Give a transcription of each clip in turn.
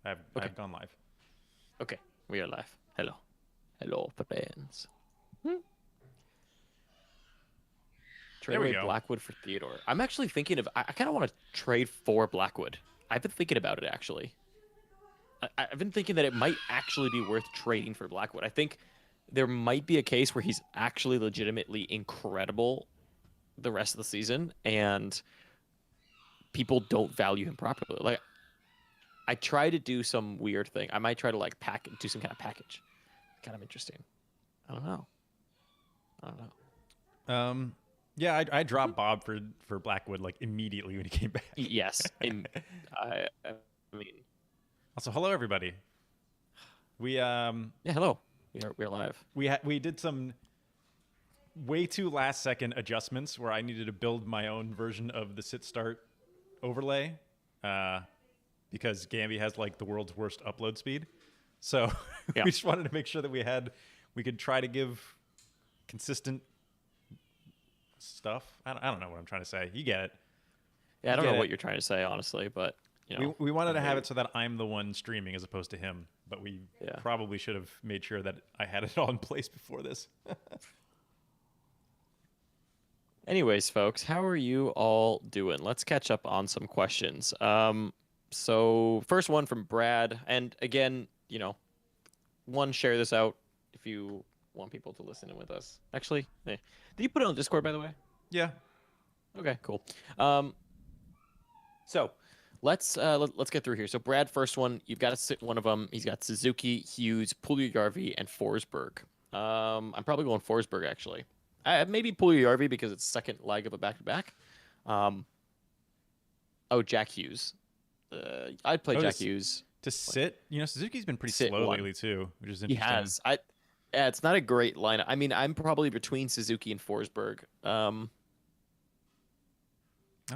I've gone live. Okay, we are live. Hello. Hello, friends. Hmm. Trade There we away go. Blackwood for Theodore. I'm actually thinking of. I kind of want to trade for Blackwood. I've been thinking about it actually. I've been thinking that it might actually be worth trading for Blackwood. I think there might be a case where he's actually legitimately incredible the rest of the season, and people don't value him properly. Like I try to do some weird thing. I might try to like do some kind of package. Kind of interesting. I don't know. I don't know. Yeah, I dropped Bob for Blackwood like immediately when he came back. Yes, and I mean, Also, hello everybody. We yeah. Hello, we are live. we did some way too last second adjustments where I needed to build my own version of the sit start overlay, uh, because Gambi has like the world's worst upload speed. So Yeah, we just wanted to make sure that we could try to give consistent stuff. I don't know what I'm trying to say. You get it. yeah. I You don't know get what it. you're trying to say, honestly, but We wanted to have maybe, it so that I'm the one streaming as opposed to him, but we yeah. probably should have made sure that I had it all in place before this. Anyways, folks, how are you all doing? Let's catch up on some questions. So first one from Brad, and again, share this out if you want people to listen in with us. Actually, did you put it on Discord, by the way? Yeah. Okay, cool. Um, So let's get through here. So Brad, first one, you've got to sit one of them. He's got Suzuki, Hughes, Puljujärvi, and Forsberg. I'm probably going Forsberg actually. Maybe Puljujärvi because it's second leg of a back-to-back. Um, oh, Jack Hughes. I'd play Oh, Jack Hughes. to sit. Suzuki's been pretty Sit slow one. lately too, which is He interesting. has. Yeah, it's not a great lineup. I mean, I'm probably between Suzuki and Forsberg. I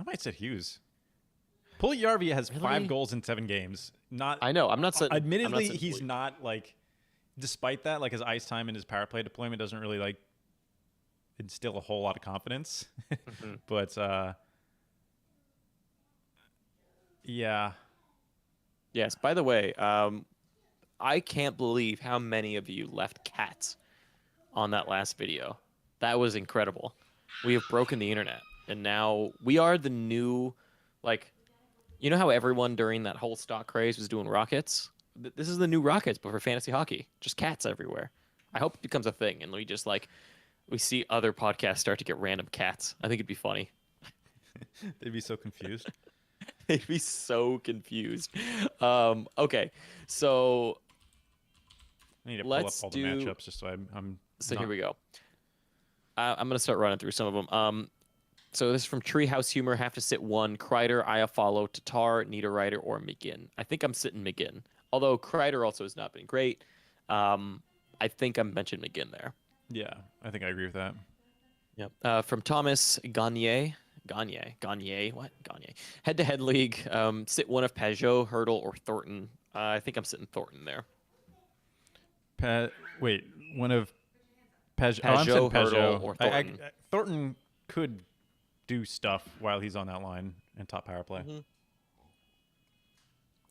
might sit Hughes. Puljujärvi has five Really? goals in 7 games. Not, I know. I'm not sitting. I'm not admittedly, sitting. he's not like. Despite that, like his ice time and his power play deployment doesn't really like instill a whole lot of confidence. Mhm. But yeah, Yes. By the way, I can't believe how many of you left cats on that last video. That was incredible. We have broken the internet, and now we are the new, like, you know how everyone during that whole stock craze was doing rockets? This is the new rockets, but for fantasy hockey. Just cats everywhere. I hope it becomes a thing, and we see other podcasts start to get random cats. I think it'd be funny. they'd be so confused. They'd be so confused. Okay, so I need to pull up let's all the do. matchups just so I'm So here not. we go. I'm gonna start running through some of them. So this is from Treehouse Humor. Have to sit one. Kreider, Iafallo, Tatar, Niederreiter, or McGinn. I think I'm sitting McGinn. Although Kreider also has not been great. I think I'm mentioned McGinn there. Yeah, I think I agree with that. Yep. From Thomas Gagne. What? Gagne. Head-to-head league. Sit one of Peugeot, Hurdle, or Thornton. I think I'm sitting Thornton there. Wait, one of Peugeot. Oh, I'm sitting Peugeot, Hurdle, Peugeot. or Thornton. Thornton could do stuff while he's on that line and top power play. Hmm.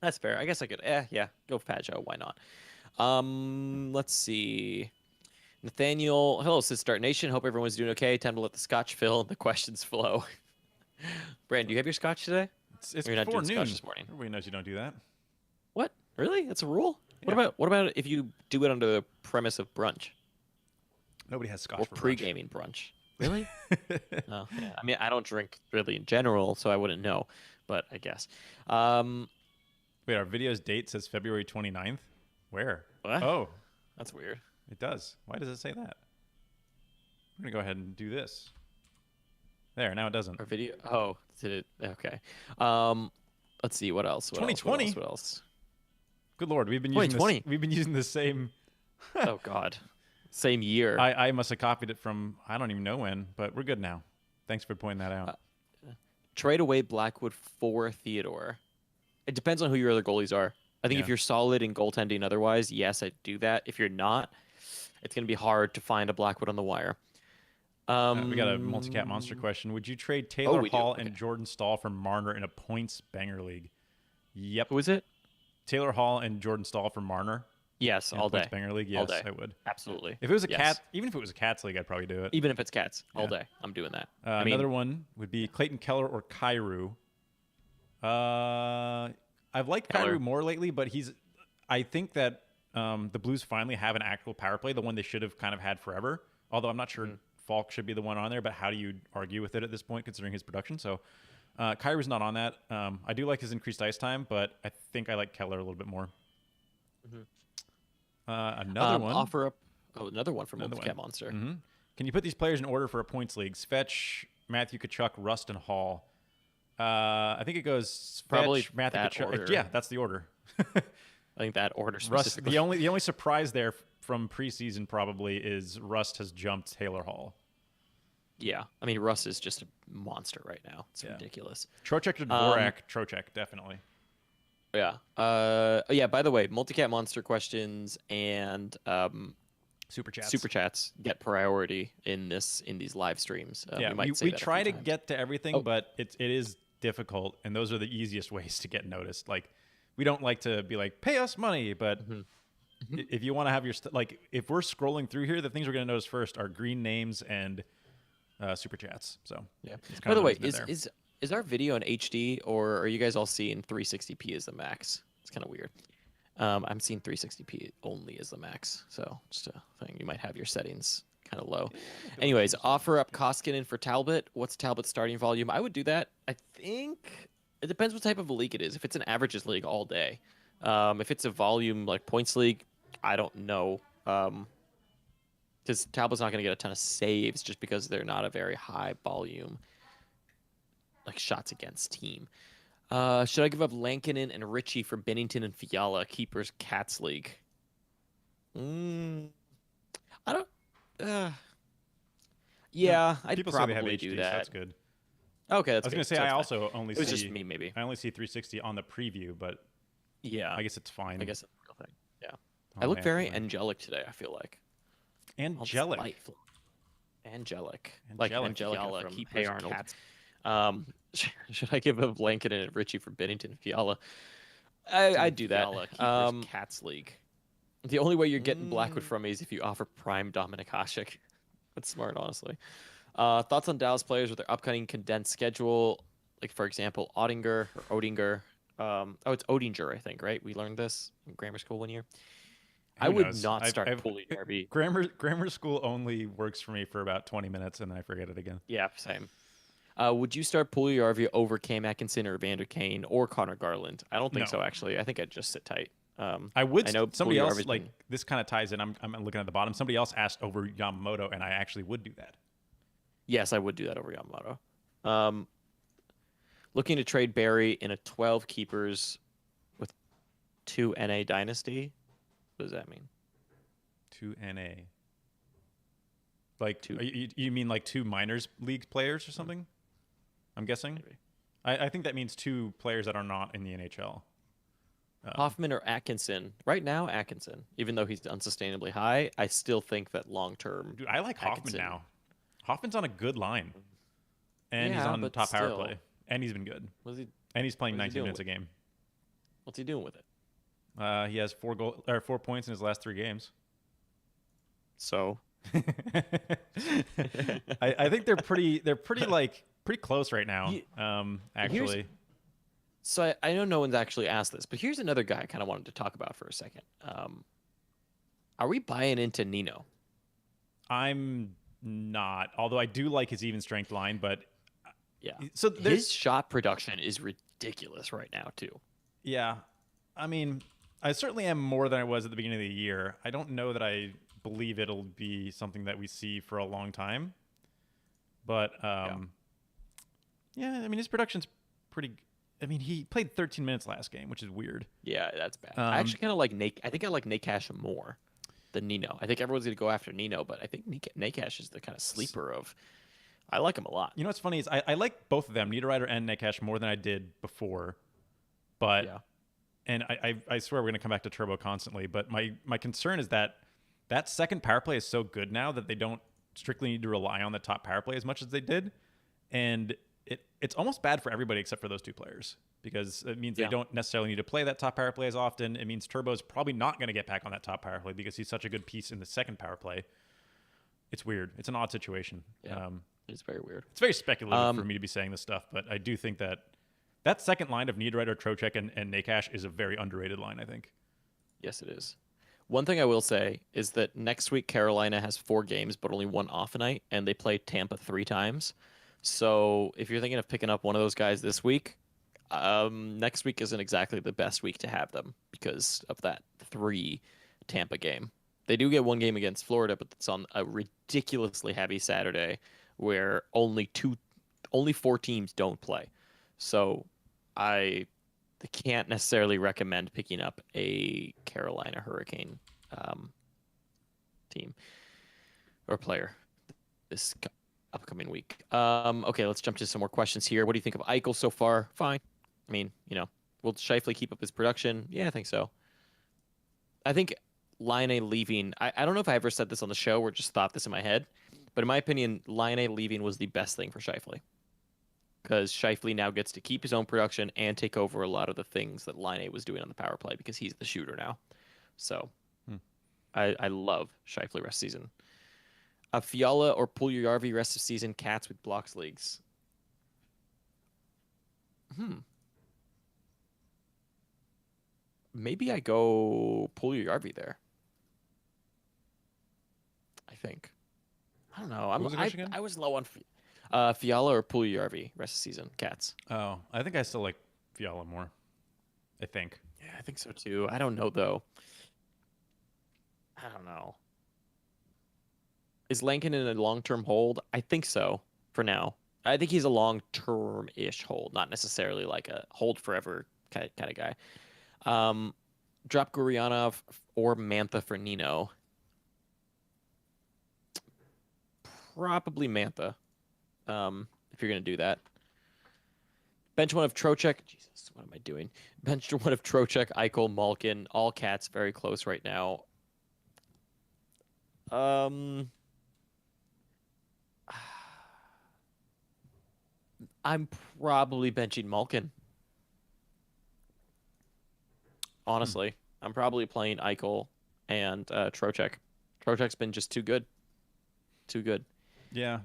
That's fair. I guess I could. Yeah. Go Peugeot. Why not? Let's see. Nathaniel, hello, Start Nation. Hope everyone's doing okay. Time to let the scotch fill and the questions flow. Brand, do you have your scotch today? It's Or you're not before doing scotch noon. this morning? Everybody knows you don't do that. What? Really? That's a rule? Yeah. What about if you do it under the premise of brunch Nobody has scotch or for pre-gaming brunch? Really? Oh, yeah. I mean, I don't drink really in general, so I wouldn't know, but I guess. Um, Wait, our video's date says February 29th. Where? what? Oh, That's weird. it does. Why does it say that? I'm going to go ahead and do this. There, now it doesn't. Our video. Oh, did it? Okay. Um, let's see. What else? What else? What 2020? else? What else? Good lord, we've been using this. 2020. We've been using the same. Oh God. Same year. I must have copied it from I don't even know when, but we're good now. Thanks for pointing that out. Trade away Blackwood for Theodore. It depends on who your other goalies are. I think Yeah. if you're solid in goaltending otherwise, yes, I'd do that. If you're not, it's going to be hard to find a Blackwood on the wire. We got a multi-cat monster question. Would you trade Oh, Taylor we do. Hall Okay. and Jordan Stahl for Marner in a points banger league? Yep. Who is it? Taylor Hall and Jordan Stahl for Marner Yes, in all Points day. Banger League. All Yes, day. I would. Absolutely. If it was a Yes. cat, even if it was a Cats league, I'd probably do it. Even if it's cats, all Yeah. day. I'm doing that. I mean, Another one would be Clayton Keller or Kyrou. I've liked Keller. Kyrou more lately, but I think that the Blues finally have an actual power play, the one they should have kind of had forever. Although I'm not sure Falk should be the one on there, but how do you argue with it at this point, considering his production? So Kyrou's not on that. I do like his increased ice time, but I think I like Keller a little bit more. Another one. Offer up. Oh, another one from Another Multicat one. Monster. Can you put these players in order for a points league? Fetch, Matthew Tkachuk, Rust, and Hall. I think it goes Probably Fetch, Matthew that Tkachuk. order. Yeah, that's the order. I think that order Rust. specifically. The only surprise there from preseason probably is Rust has jumped Taylor Hall. Yeah, I mean Russ is just a monster right now. It's Yeah. ridiculous. Trocheck to Dvorak. Trocheck, definitely. Yeah. Yeah. By the way, Multicat Monster questions and Super chats. super chats get priority in these live streams. Yeah, might say we that a try few to times. get to everything, but it is difficult, and those are the easiest ways to get noticed. Like, we don't like to be like, pay us money, but if you want to have your like, if we're scrolling through here, the things we're going to notice first are green names and super chats. So Yeah. it's kind By of the way, reason there. is our video in HD or are you guys all seeing 360p as the max? It's kind of weird. I'm seeing 360p only as the max, so just a thing. You might have your settings kind of low. Anyways, offer up Koskinen for Talbot. What's Talbot's starting volume? I would do that. I think it depends what type of a league it is. If it's an averages league, all day. If it's a volume like points league, I don't know. Because Talbot's not going to get a ton of saves just because they're not a very high volume like shots against team. Should I give up Lankinen and Ritchie for Bennington and Fiala, keepers Cats League? I don't. Yeah, I'd People say they have probably HD, do so that. that's good. Okay, that's I was good. going to say So I it's fine. also only It was see just me, maybe. I only see 360 on the preview, but Yeah, I guess it's fine. I guess that's a real thing. Yeah, on I look the very actual thing. angelic today. I feel like All Angelic. delightful. Angelic, like Angelica Angelica from Keepers Hey Arnold. Cats. Should I give up Lankinen and Ritchie for Bennington and Fiala? I'd do that. Cats League. The only way you're getting Blackwood from me is if you offer prime Dominic Hasek. That's smart, honestly. Thoughts on Dallas players with their upcoming condensed schedule, like for example, Odinger or Odinger. It's Odinger, I think, right? We learned this in grammar school one year. I Who would knows? not start I've- Puljujärvi. Grammar school only works for me for about 20 minutes, and then I forget it again. Yeah, same. Would you start Puljujärvi over Cam Atkinson or Evander Kane or Connor Garland? I don't think No. so, actually. I think I'd just sit tight. I would. I know Somebody else Puljujärvi's like been- this kind of ties in. I'm looking at the bottom. Somebody else asked over Yamamoto, and I actually would do that. Yes, I would do that over Yamamoto. Looking to trade Barry in a 12 keepers with 2 NA dynasty. What does that mean? 2 NA. Like Two. you mean like 2 minors league players or something? I'm guessing. Maybe. I think that means 2 players that are not in the NHL. Hoffman or Atkinson? Right now, Atkinson. Even though he's unsustainably high, I still think that long term. Dude, I like Hoffman Atkinson. now. Hoffman's on a good line, and he's Yeah, on the but top power still. play, and he's been good, What's he and he's playing What is he 19 doing minutes a game. What's he doing with it? He has 4 points in his last 3 games. So I think they're pretty close right now. Here's- Actually, So I know no one's actually asked this, but here's another guy I kind of wanted to talk about for a second. Are we buying into Nino? I'm not. Although I do like his even strength line, but Yeah. so there's His shot production is ridiculous right now, too. yeah. I mean, I certainly am more than I was at the beginning of the year. I don't know that I believe it'll be something that we see for a long time, but yeah. I mean, his production's pretty. I mean, he played 13 minutes last game, which is weird. Yeah, that's bad. I actually kind of like Nate. I think I like Nakash more than Nino. I think everyone's going to go after Nino, but I think Nakash is the kind of sleeper of. I like him a lot. You know what's funny is I like both of them, Niederreiter and Nakash, more than I did before. But Yeah. and I swear we're going to come back to Turbo constantly, but my concern is that second power play is so good now that they don't strictly need to rely on the top power play as much as they did. And it's almost bad for everybody except for those two players because it means they Yeah. don't necessarily need to play that top power play as often. It means Turbo's probably not going to get back on that top power play because he's such a good piece in the second power play. It's weird. It's an odd situation. Yeah. It's very weird. It's very speculative for Um, me to be saying this stuff, but I do think that second line of Niederreiter, Trocheck, and Nakash is a very underrated line, I think. yes, it is. One thing I will say is that next week Carolina has 4 games, but only one off night, and they play Tampa 3 times. So if you're thinking of picking up one of those guys this week, next week isn't exactly the best week to have them because of that 3 Tampa game. They do get one game against Florida, but it's on a ridiculously heavy Saturday where only 4 teams don't play. So I can't necessarily recommend picking up a Carolina Hurricane um, team or player this upcoming week. Okay, let's jump to some more questions here. What do you think of Eichel so far? Fine. I mean, will Scheifele keep up his production? Yeah, I think so. I think Line leaving, I don't know if I ever said this on the show or just thought this in my head, but in my opinion, Line leaving was the best thing for Scheifele because Scheifele now gets to keep his own production and take over a lot of the things that Line was doing on the power play because he's the shooter now. So I love Scheifele rest season. Fiala or Puljujarvi rest of season, Cats with blocks leagues. Maybe I go Puljujarvi there. I think. I don't know. What was the question again? I was low on Fiala or Puljujarvi rest of season, Cats. Oh, I think I still like Fiala more. I think. Yeah, I think so too. I don't know though. I don't know. Is Lankin in a long-term hold? I think so for now. I think he's a long-term-ish hold, not necessarily like a hold forever kind of guy. Drop Guryanov or Mantha for Nino. Probably Mantha. If you're gonna do that. Bench one of Trocheck. Jesus, what am I doing? Bench one of Trocheck, Eichel, Malkin, all Cats very close right now. I'm probably benching Malkin. Honestly, I'm probably playing Eichel and Trocheck. Trocheck's been just too good. Too good. Yeah.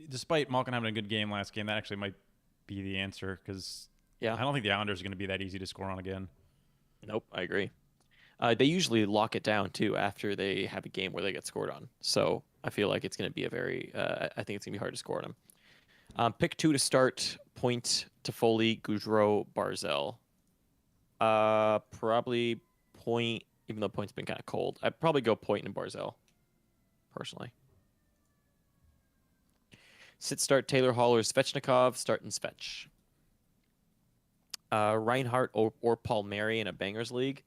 Despite Malkin having a good game last game, that actually might be the answer because Yeah. I don't think the Islanders are going to be that easy to score on again. Nope, I agree. They usually lock it down too after they have a game where they get scored on. So I feel like it's going to be a very. I think it's going to be hard to score on them. Pick 2 to start. Point, Toffoli, Goudreau, Barzell. Probably Point. Even though Point's been kind of cold, I'd probably go Point and Barzell. Personally. Sit start Taylor Hall or Svechnikov. Start and Svech. Reinhardt or Palmieri in a Bangers League.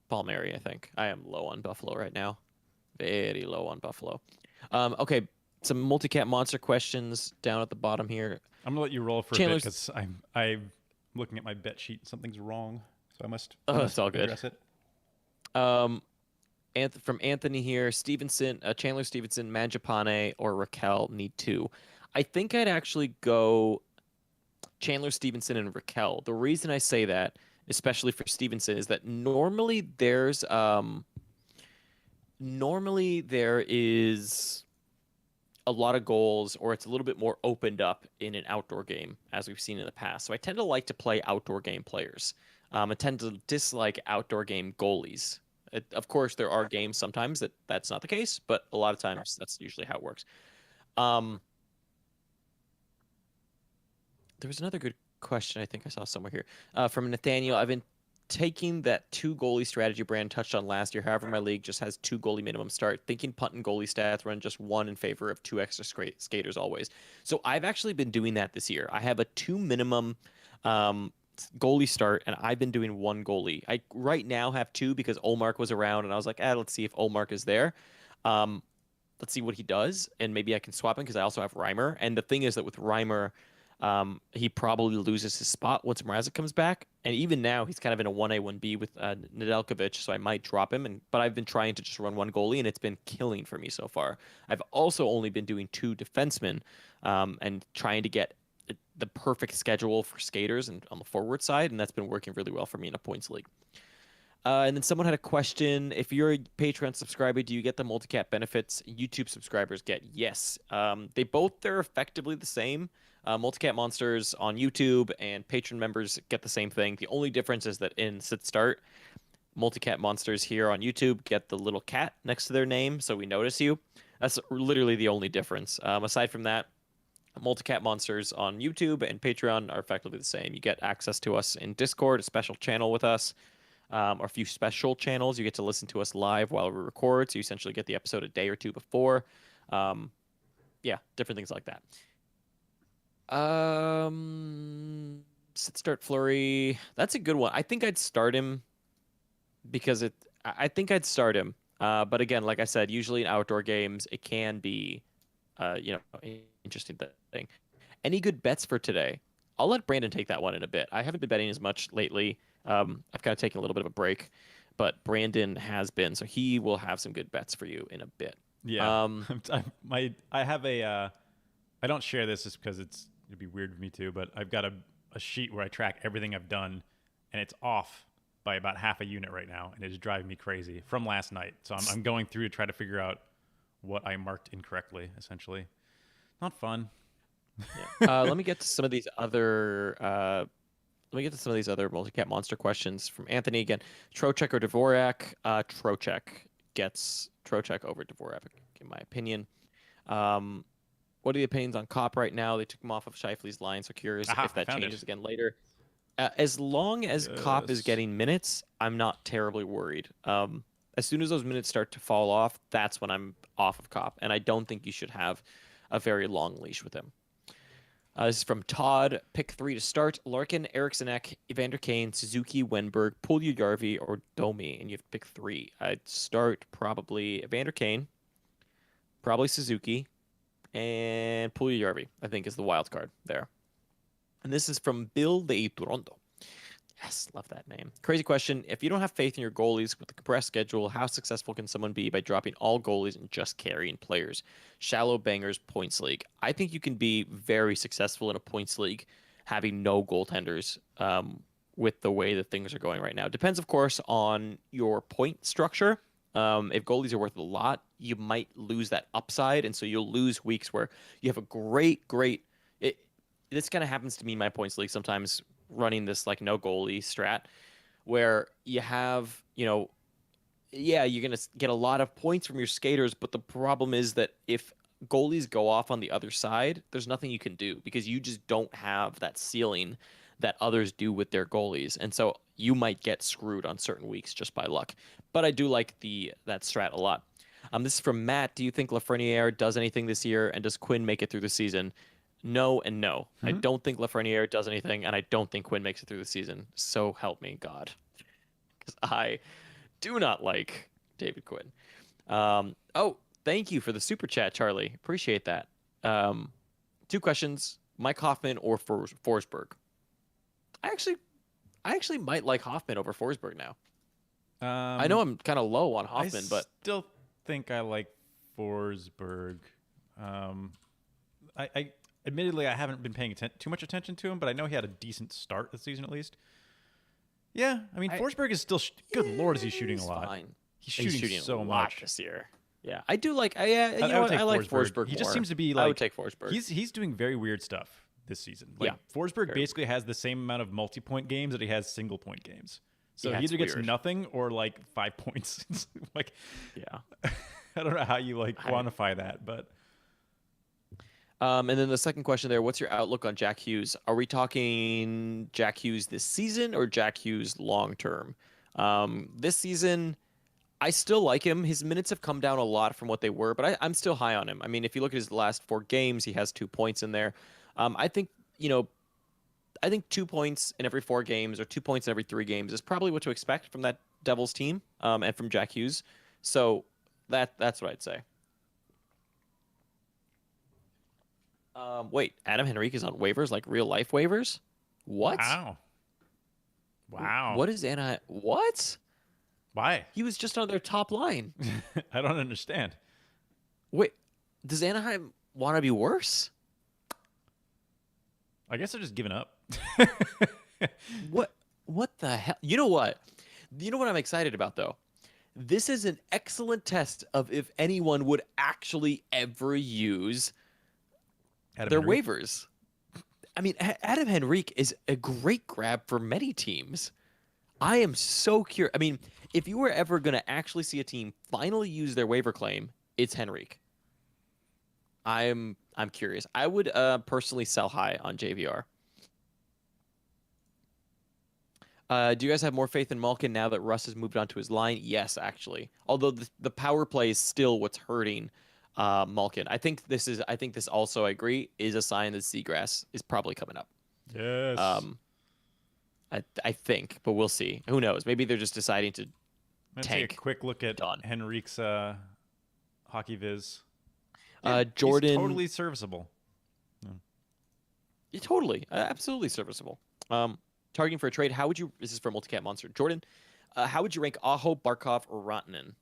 Palmieri, I think. I am low on Buffalo right now. Very low on Buffalo. Okay, some multi-cat monster questions down at the bottom here. I'm going to let you roll for a bit Chandler's- because I'm looking at my bet sheet. Something's wrong, so I must It's all good. address it. From Anthony here, Stevenson, Chandler Stevenson, Manjapane, or Raquel need 2. I think I'd actually go Chandler Stevenson and Raquel. The reason I say that, especially for Stevenson, is that normally there is a lot of goals, or it's a little bit more opened up in an outdoor game, as we've seen in the past. So I tend to like to play outdoor game players. I tend to dislike outdoor game goalies. Of course, there are games sometimes that's not the case, but a lot of times that's usually how it works. There was another good question I think I saw somewhere here from Nathaniel. I've been taking that 2 goalie strategy Brand touched on last year. However, my league just has 2 goalie minimum start. Thinking punt and goalie stats, run just 1 in favor of 2 extra skaters always. So I've actually been doing that this year. I have a 2 minimum goalie start, and I've been doing 1 goalie. I right now have 2 because Olmark was around, and I was like, let's see if Olmark is there. Let's see what he does, and maybe I can swap him because I also have Reimer. And the thing is that with Reimer, he probably loses his spot once Mrazek comes back. And even now, he's kind of in a 1A, 1B with Nedeljkovic, so I might drop him. But I've been trying to just run 1 goalie, and it's been killing for me so far. I've also only been doing 2 defensemen and trying to get the perfect schedule for skaters and on the forward side, and that's been working really well for me in a points league. And then someone had a question. If you're a Patreon subscriber, do you get the multi-cap benefits YouTube subscribers get? Yes. They're effectively the same. Multi-cap monsters on YouTube and Patreon members get the same thing. The only difference is that in Sit Start, multi-cap monsters here on YouTube get the little cat next to their name, so we notice you. That's literally the only difference. Aside from that, multi-cap monsters on YouTube and Patreon are effectively the same. You get access to us in Discord, a special channel with us, or a few special channels. You get to listen to us live while we record, so you essentially get the episode a day or two before. Yeah, different things like that. Sit Start Flurry. That's a good one. I think I'd start him because I think I'd start him. But again, like I said, usually in outdoor games, it can be, interesting thing. Any good bets for today? I'll let Brandon take that one in a bit. I haven't been betting as much lately. I've kind of taken a little bit of a break, but Brandon has been, so he will have some good bets for you in a bit. Yeah. I have a. I don't share this just because it'd be weird for me too, but I've got a sheet where I track everything I've done, and it's off by about half a unit right now, and it is driving me crazy from last night. So I'm going through to try to figure out what I marked incorrectly, essentially. Not fun. Yeah. Let me get to some of these other. Let me get to some of these other multi-cap monster questions from Anthony again. Trocheck or Dvorak? Trocheck gets Trocheck over Dvorak, in my opinion. What are the opinions on Kopp right now? They took him off of Scheifele's line, so curious if that changes again later. As long as Kopp is getting minutes, I'm not terribly worried. As soon as those minutes start to fall off, that's when I'm off of Kopp, and I don't think you should have a very long leash with him. This is from Todd. Pick 3 to start. Larkin, Eriksson Ek, Evander Kane, Suzuki, Wenberg, Puljujärvi, or Domi, and you have to pick 3. I'd start probably Evander Kane, probably Suzuki, and Puljujärvi, I think, is the wild card there. And this is from Bill de Toronto. Yes, love that name. Crazy question. If you don't have faith in your goalies with the compressed schedule, how successful can someone be by dropping all goalies and just carrying players? Shallow bangers points league. I think you can be very successful in a points league having no goaltenders with the way that things are going right now. Depends, of course, on your point structure. If goalies are worth a lot, you might lose that upside, and so you'll lose weeks where you have a great. This kind of happens to me in my points league sometimes, running this like no goalie strat, where you have, you're going to get a lot of points from your skaters, but the problem is that if goalies go off on the other side, there's nothing you can do because you just don't have that ceiling that others do with their goalies. And so you might get screwed on certain weeks just by luck. But I do like that strat a lot. This is from Matt. Do you think Lafreniere does anything this year, and does Quinn make it through the season? No and no. I don't think Lafreniere does anything, and I don't think Quinn makes it through the season. So help me God. Because I do not like David Quinn. Thank you for the super chat, Charlie. Appreciate that. 2 questions. Mike Hoffman or Forsberg? I actually might like Hoffman over Forsberg now. I know I'm kind of low on Hoffman, but still think I like Forsberg. Admittedly, I haven't been paying too much attention to him, but I know he had a decent start this season at least. Yeah, I mean, Forsberg is still good. Lord, is he shooting a lot? Fine. He's shooting so much this year. Yeah, I do like. I like Forsberg. He just more. seems to be like. I would take Forsberg. He's doing very weird stuff this season. Like, Forsberg basically has the same amount of multi-point games that he has single-point games. So he either gets nothing or like 5 points. Like, yeah, I don't know how you like quantify that, but. And then the second question there, what's your outlook on Jack Hughes? Are we talking Jack Hughes this season or Jack Hughes long term? This season, I still like him. His minutes have come down a lot from what they were, but I'm still high on him. I mean, if you look at his last 4 games, he has 2 points in there. I think 2 points in every 4 games or 2 points in every 3 games is probably what to expect from that Devils team and from Jack Hughes. So that's what I'd say. Wait, Adam Henrique is on waivers, like real life waivers? What? Wow. What is What? Why? He was just on their top line. I don't understand. Wait, does Anaheim want to be worse? I guess they're just giving up. What? What the hell? You know what? You know what I'm excited about though? This is an excellent test of if anyone would actually ever use Adam their Henrique. waivers. I mean, Adam Henrique is a great grab for many teams. I am so curious. I mean, if you were ever going to actually see a team finally use their waiver claim, it's Henrique. I'm curious. I would personally sell high on JVR. Do you guys have more faith in Malkin now that Russ has moved on to his line? Yes, actually. Although the power play is still what's hurting Malkin. I think this also, I agree, is a sign that Seagrass is probably coming up. Yes. I think, but we'll see. Who knows? Maybe they're just deciding to Let's tank. take a quick look at Done. Henrique's hockey viz. Yeah, Jordan, he's totally serviceable. yeah, totally, absolutely serviceable. Targeting for a trade. How would you? This is for Multicat Monster. Jordan, how would you rank Aho, Barkov, or Rantanen?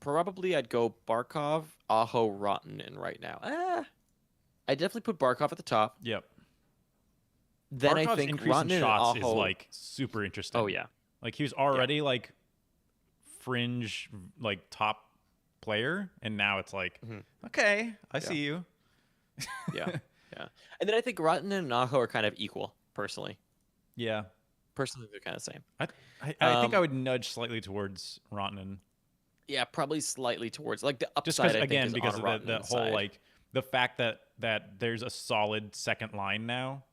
Probably I'd go Barkov, Aho, Rantanen right now. I definitely put Barkov at the top. Yep. Then Barkov's I think increase in Rantanen and shots Aho. is like super interesting. Oh yeah, Like he was already like fringe like top player, and now it's like okay, I see you. yeah, yeah. And then I think Rantanen and Aho are kind of equal, personally. Yeah. Personally, they're kind of the same. I think I would nudge slightly towards Rantanen. Yeah, probably slightly towards like the Just upside. because I think, because is of on the Rantanen's whole side. like the fact that there's a solid second line now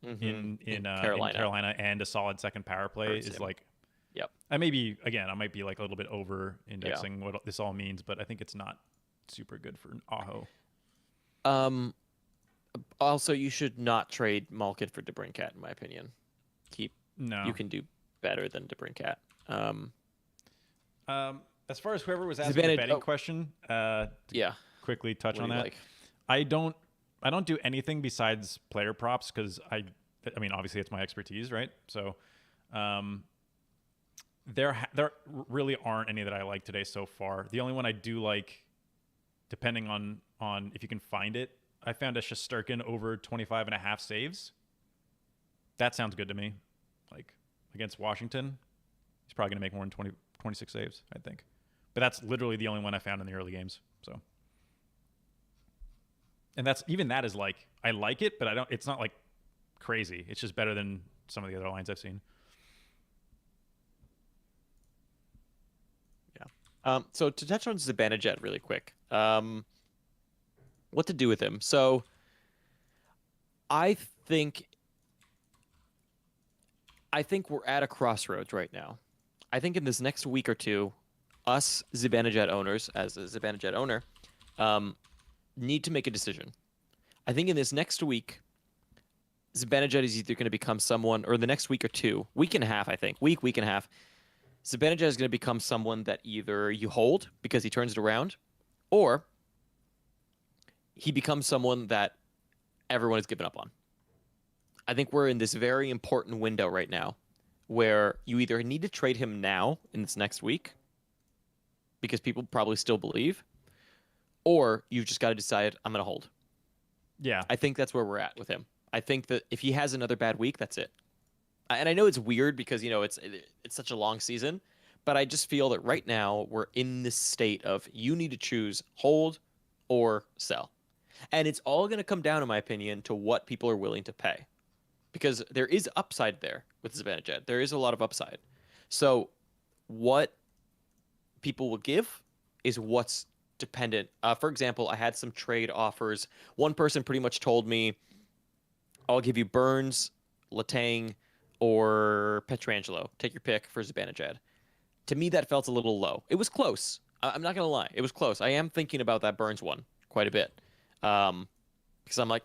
in Carolina and a solid second power play Hurts is him. like Yep. I might be like a little bit over indexing what this all means, but I think it's not super good for Aho. Also, you should not trade Malkin for DeBrincat, in my opinion. No. You can do better than DeBrincat. As far as whoever was asking the Disadvantage- betting question, Yeah. quickly touch What on do you that. like? I don't do anything besides player props because I mean obviously it's my expertise, right? So there really aren't any that I like today so far. The only one I do like, depending on if you can find it, I found a Shesterkin over 25.5 saves. That sounds good to me. Like against Washington, he's probably going to make more than 26 saves, I think. But that's literally the only one I found in the early games. So, and that is like I like it, but it's not like crazy. It's just better than some of the other lines I've seen. Yeah. So to touch on Zibanejad really quick, what to do with him? So I think we're at a crossroads right now. I think in this next week or two, us Zibanejad owners, as a Zibanejad owner, need to make a decision. I think in this next week, Zibanejad is either going to become someone, or the next week or two, week and a half, I think, week and a half, Zibanejad is going to become someone that either you hold because he turns it around, or he becomes someone that everyone has given up on. I think we're in this very important window right now where you either need to trade him now in this next week because people probably still believe, or you've just got to decide, I'm going to hold. Yeah. I think that's where we're at with him. I think that if he has another bad week, that's it. And I know it's weird because, it's such a long season, but I just feel that right now we're in this state of you need to choose hold or sell. And it's all going to come down, in my opinion, to what people are willing to pay. Because there is upside there with Zibanejad. There is a lot of upside. So what people will give is what's dependent. For example, I had some trade offers. One person pretty much told me, I'll give you Burns, Letang, or Pietrangelo. Take your pick for Zibanejad. To me, that felt a little low. It was close. I'm not going to lie. It was close. I am thinking about that Burns one quite a bit. Because I'm like,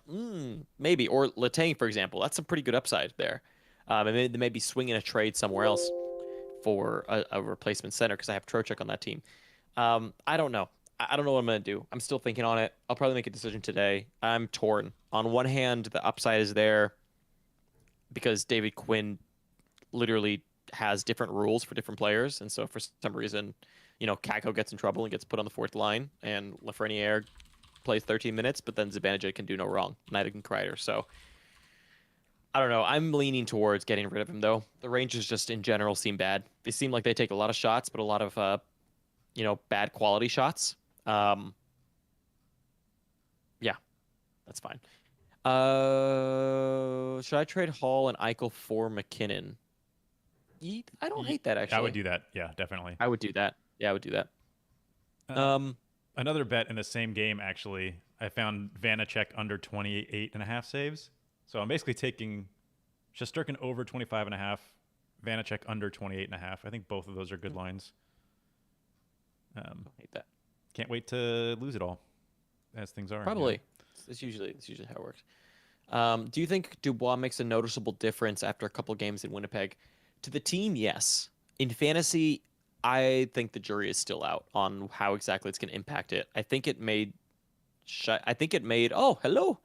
maybe. Or Letang, for example. That's some pretty good upside there. And they may be swinging a trade somewhere else for a replacement center because I have Trocheck on that team. I don't know. I don't know what I'm going to do. I'm still thinking on it. I'll probably make a decision today. I'm torn. On one hand, the upside is there because David Quinn literally has different rules for different players. And so for some reason, Kako gets in trouble and gets put on the fourth line, and Lafreniere plays 13 minutes, but then Zibanejad can do no wrong. Neither can Kreider. So I don't know. I'm leaning towards getting rid of him though. The Rangers just in general seem bad. They seem like they take a lot of shots, but a lot of bad quality shots. Um, yeah, that's fine. Should I trade Hall and Eichel for McKinnon? I don't hate that I would actually. do that. Yeah, definitely. I would do that. Yeah, I would do that. Uh, Um, Another bet in the same game, actually, I found Vanacek under 28.5 saves. So I'm basically taking Shesterkin over 25.5, Vanacek under 28.5. I think both of those are good lines. don't hate that. Can't wait to lose it all, as things are. Probably. It's usually how it works. Do you think Dubois makes a noticeable difference after a couple games in Winnipeg? To the team, yes. In fantasy, I think the jury is still out on how exactly it's going to impact it. I think it made. I think it made. Oh, hello.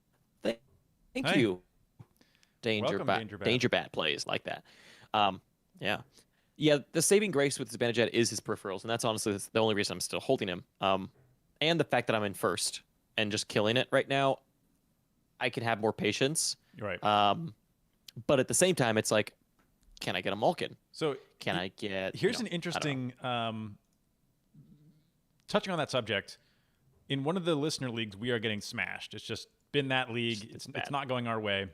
Thank, thank Hey, you. welcome, Danger Bat. Danger Bat plays like that. Um, yeah, yeah. The saving grace with Zibanejad is his peripherals, and that's honestly the only reason I'm still holding him. And the fact that I'm in first and just killing it right now, I can have more patience. You're right. But at the same time, it's like, can I get a Malkin? So Can I get? here's an I don't know. interesting touching on that subject. In one of the listener leagues, we are getting smashed. It's just been that league. It's It's bad. not going our way.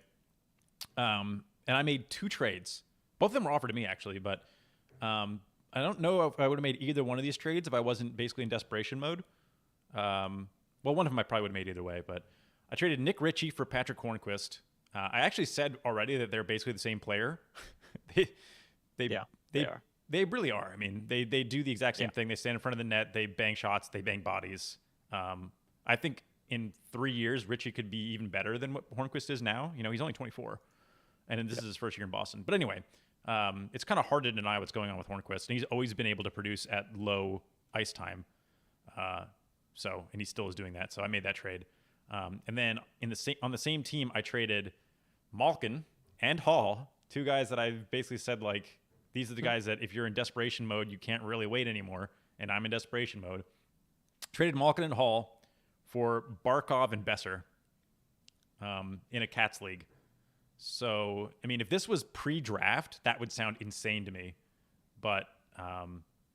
And I made 2 trades. Both of them were offered to me actually, but I don't know if I would have made either one of these trades if I wasn't basically in desperation mode. Well, one of them I probably would have made either way, but I traded Nick Ritchie for Patrick Hornquist. I actually said already that they're basically the same player. they, Yeah, they are. They really are. I mean, they do the exact same Yeah. thing. They stand in front of the net. They bang shots. They bang bodies. I think in 3 years, Ritchie could be even better than what Hornquist is now. You know, he's only 24, and this is his first year in Boston. But anyway, it's kind of hard to deny what's going on with Hornquist, and he's always been able to produce at low ice time. And he still is doing that. So I made that trade. And then on the same team, I traded Malkin and Hall, 2 guys that I've basically said, like, these are the guys that if you're in desperation mode, you can't really wait anymore. And I'm in desperation mode. Traded Malkin and Hall for Barkov and Besser in a Cats league. So, I mean, if this was pre-draft, that would sound insane to me. But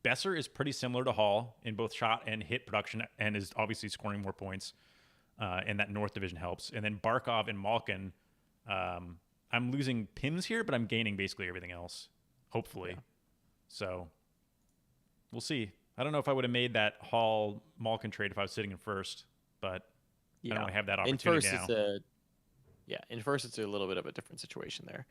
Besser is pretty similar to Hall in both shot and hit production and is obviously scoring more points. And that North Division helps. And then Barkov and Malkin, I'm losing Pims here, but I'm gaining basically everything else, hopefully. Yeah. So we'll see. I don't know if I would have made that Hall Malkin trade if I was sitting in first, but I don't really have that opportunity now. In first it's a little bit of a different situation there.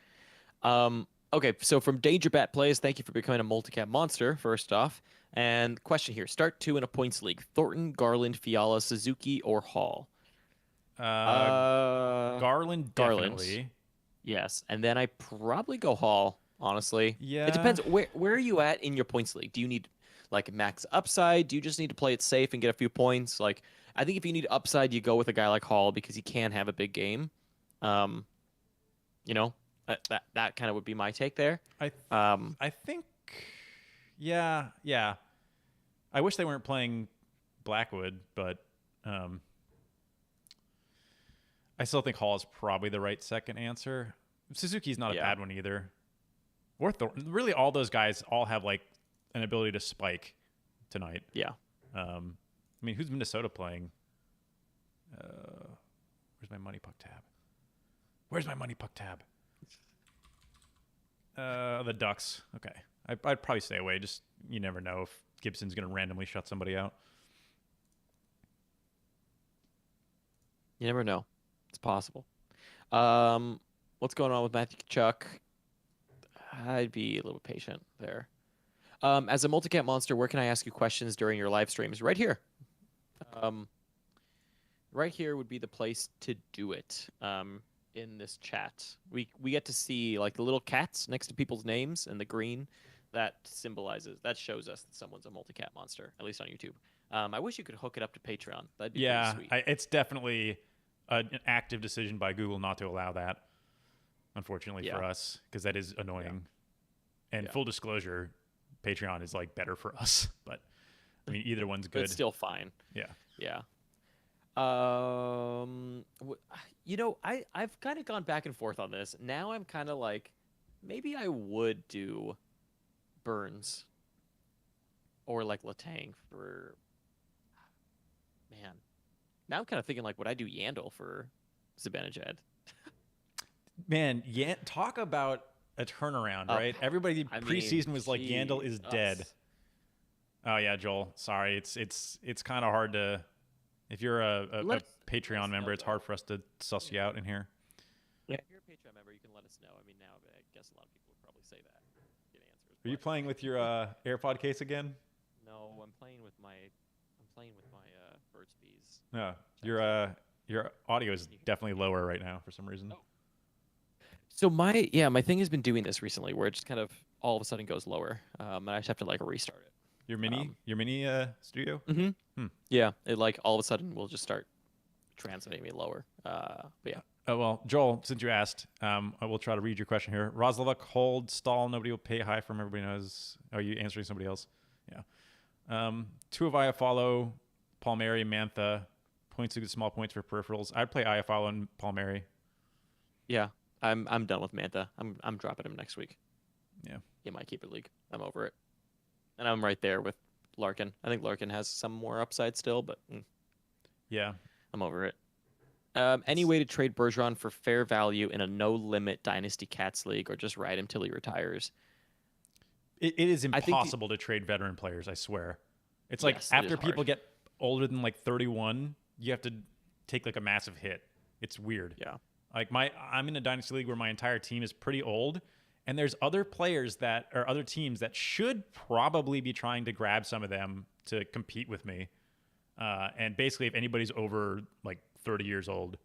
Okay, so from Danger Bat Plays, thank you for becoming a multi-cap monster, first off. And question here, start 2 in a points league. Thornton, Garland, Fiala, Suzuki, or Hall? Garland, Garland. definitely. Yes, and then I probably go Hall, honestly. Yeah. It depends. Where are you at in your points league? Do you need like max upside? Do you just need to play it safe and get a few points? Like, I think if you need upside, you go with a guy like Hall because he can have a big game. You know, that kind of would be my take there. I think, yeah. I wish they weren't playing Blackwood, but I still think Hall is probably the right second answer. Suzuki's not a bad one either. Or Thornton. Really, all those guys all have like an ability to spike tonight. Yeah. I mean, who's Minnesota playing? Where's my money puck tab? Where's my money puck tab? The Ducks. Okay. I'd probably stay away. Just, you never know if Gibson's going to randomly shut somebody out. You never know. It's possible. What's going on with Matthew Tkachuk? I'd be a little patient there. As a multi-cap monster, where can I ask you questions during your live streams? Right here. Right here would be the place to do it. In this chat, we get to see like the little cats next to people's names and the green that shows us that someone's a multi-cap monster, at least on YouTube. I wish you could hook it up to Patreon. That'd be pretty sweet. It's definitely an active decision by Google not to allow that, unfortunately for us, because that is annoying. And full disclosure, Patreon is like better for us, but I mean either one's good. It's still fine. Yeah. I've kind of gone back and forth on this. Now I'm kind of like, maybe I would do Burns or like Letang for man. Now I'm kind of thinking like, would I do Yandel for Zibanejad? Man, talk about a turnaround, Uh, right? Everybody I mean, preseason was like Yandel is dead. Jesus. Oh yeah, Joel. Sorry, it's kind of hard to. If you're a Let Patreon us member, know it's though. hard for us to suss you out in here. Yeah, if you're a Patreon member, you can let us know. I mean, now I guess a lot of people would probably say that, get answers. Are you But playing with your AirPod case again? no, I'm playing with my Burt's Bees. No, your audio is definitely lower right now for some reason. Oh. So my thing has been doing this recently, where it just kind of all of a sudden goes lower, and I just have to like restart it. Your mini studio. Mm-hmm. Hmm. Yeah, it like all of a sudden will just start transmitting me lower. But yeah. Oh well, Joel, since you asked, I will try to read your question here. Roslovic, hold, stall. Nobody will pay high from. Everybody knows. Oh, you answering somebody else? Yeah. Two of Iafallo, Palmieri, Mantha. Points to get small points for peripherals. I'd play Iafallo and Palmieri. Yeah, I'm done with Mantha. I'm dropping him next week. Yeah. In my keeper league, I'm over it, and I'm right there with Larkin. I think Larkin has some more upside still, but Yeah. I'm over it. Any way to trade Bergeron for fair value in a no-limit Dynasty Cats league, or just ride him till he retires? It is impossible to trade veteran players, I swear. It's like Yes, after people get older than like 31, you have to take like a massive hit. It's weird. Yeah. Like I'm in a dynasty league where my entire team is pretty old, and there's other players that or other teams that should probably be trying to grab some of them to compete with me. And basically, if anybody's over like 30 years old,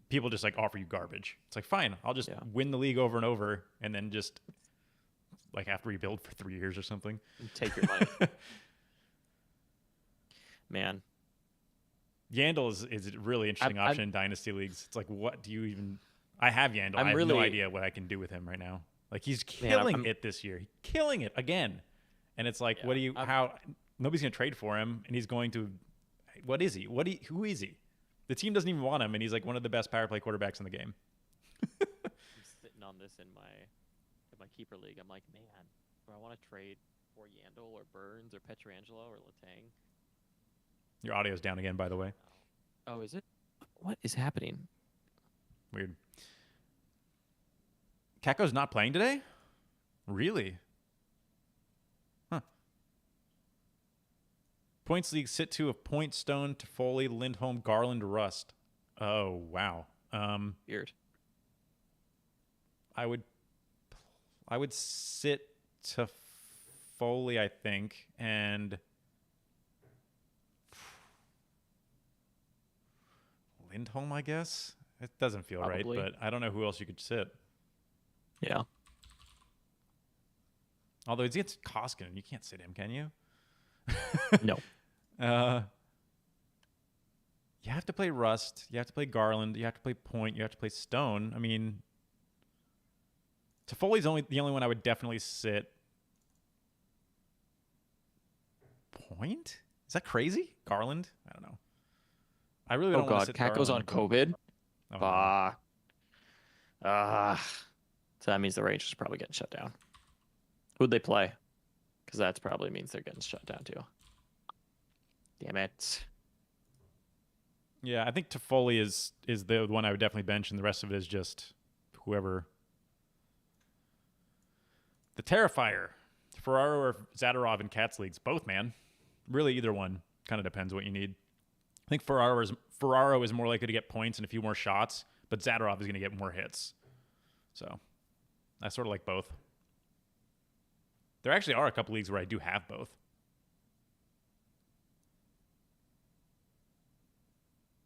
people just like offer you garbage. It's like, fine, I'll just win the league over and over, and then just like have to rebuild for 3 years or something. Take your money. Man. Yandel is a really interesting option in dynasty leagues. It's like, what do you even? I have Yandel. I have no idea what I can do with him right now. Like he's killing it this year, killing it again. And it's like, what do you? How? Nobody's gonna trade for him, and he's going to. What is he? Who is he? The team doesn't even want him, and he's like one of the best power play quarterbacks in the game. I'm sitting on this in my keeper league. I'm like, man, do I want to trade for Yandel or Burns or Petrangelo or Letang? Your audio's down again, by the way. Oh, is it? What is happening? Weird. Kako's not playing today? Really? Huh. Points league sit to of Point, Stone, Toffoli, Lindholm, Garland, Rust. Oh, wow. Weird. I would sit Toffoli, I think, and Lindholm, I guess. It doesn't feel right, but I don't know who else you could sit. Yeah. Although it's against Koskinen, you can't sit him, can you? No. You have to play Rust. You have to play Garland. You have to play Point. You have to play Stone. I mean, Toffoli's the only one I would definitely sit. Point? Is that crazy? Garland? I don't know. I really don't want to sit Kako's on COVID. Oh, So that means the Rangers are probably getting shut down. Who'd they play? Because that probably means they're getting shut down too. Damn it. Yeah, I think Toffoli is the one I would definitely bench, and the rest of it is just whoever. The Terrifier, Ferraro or Zadorov in Cats leagues, both, man. Really, either one. Kind of depends what you need. I think Ferraro is more likely to get points and a few more shots, but Zadorov is going to get more hits. So I sort of like both. There actually are a couple leagues where I do have both.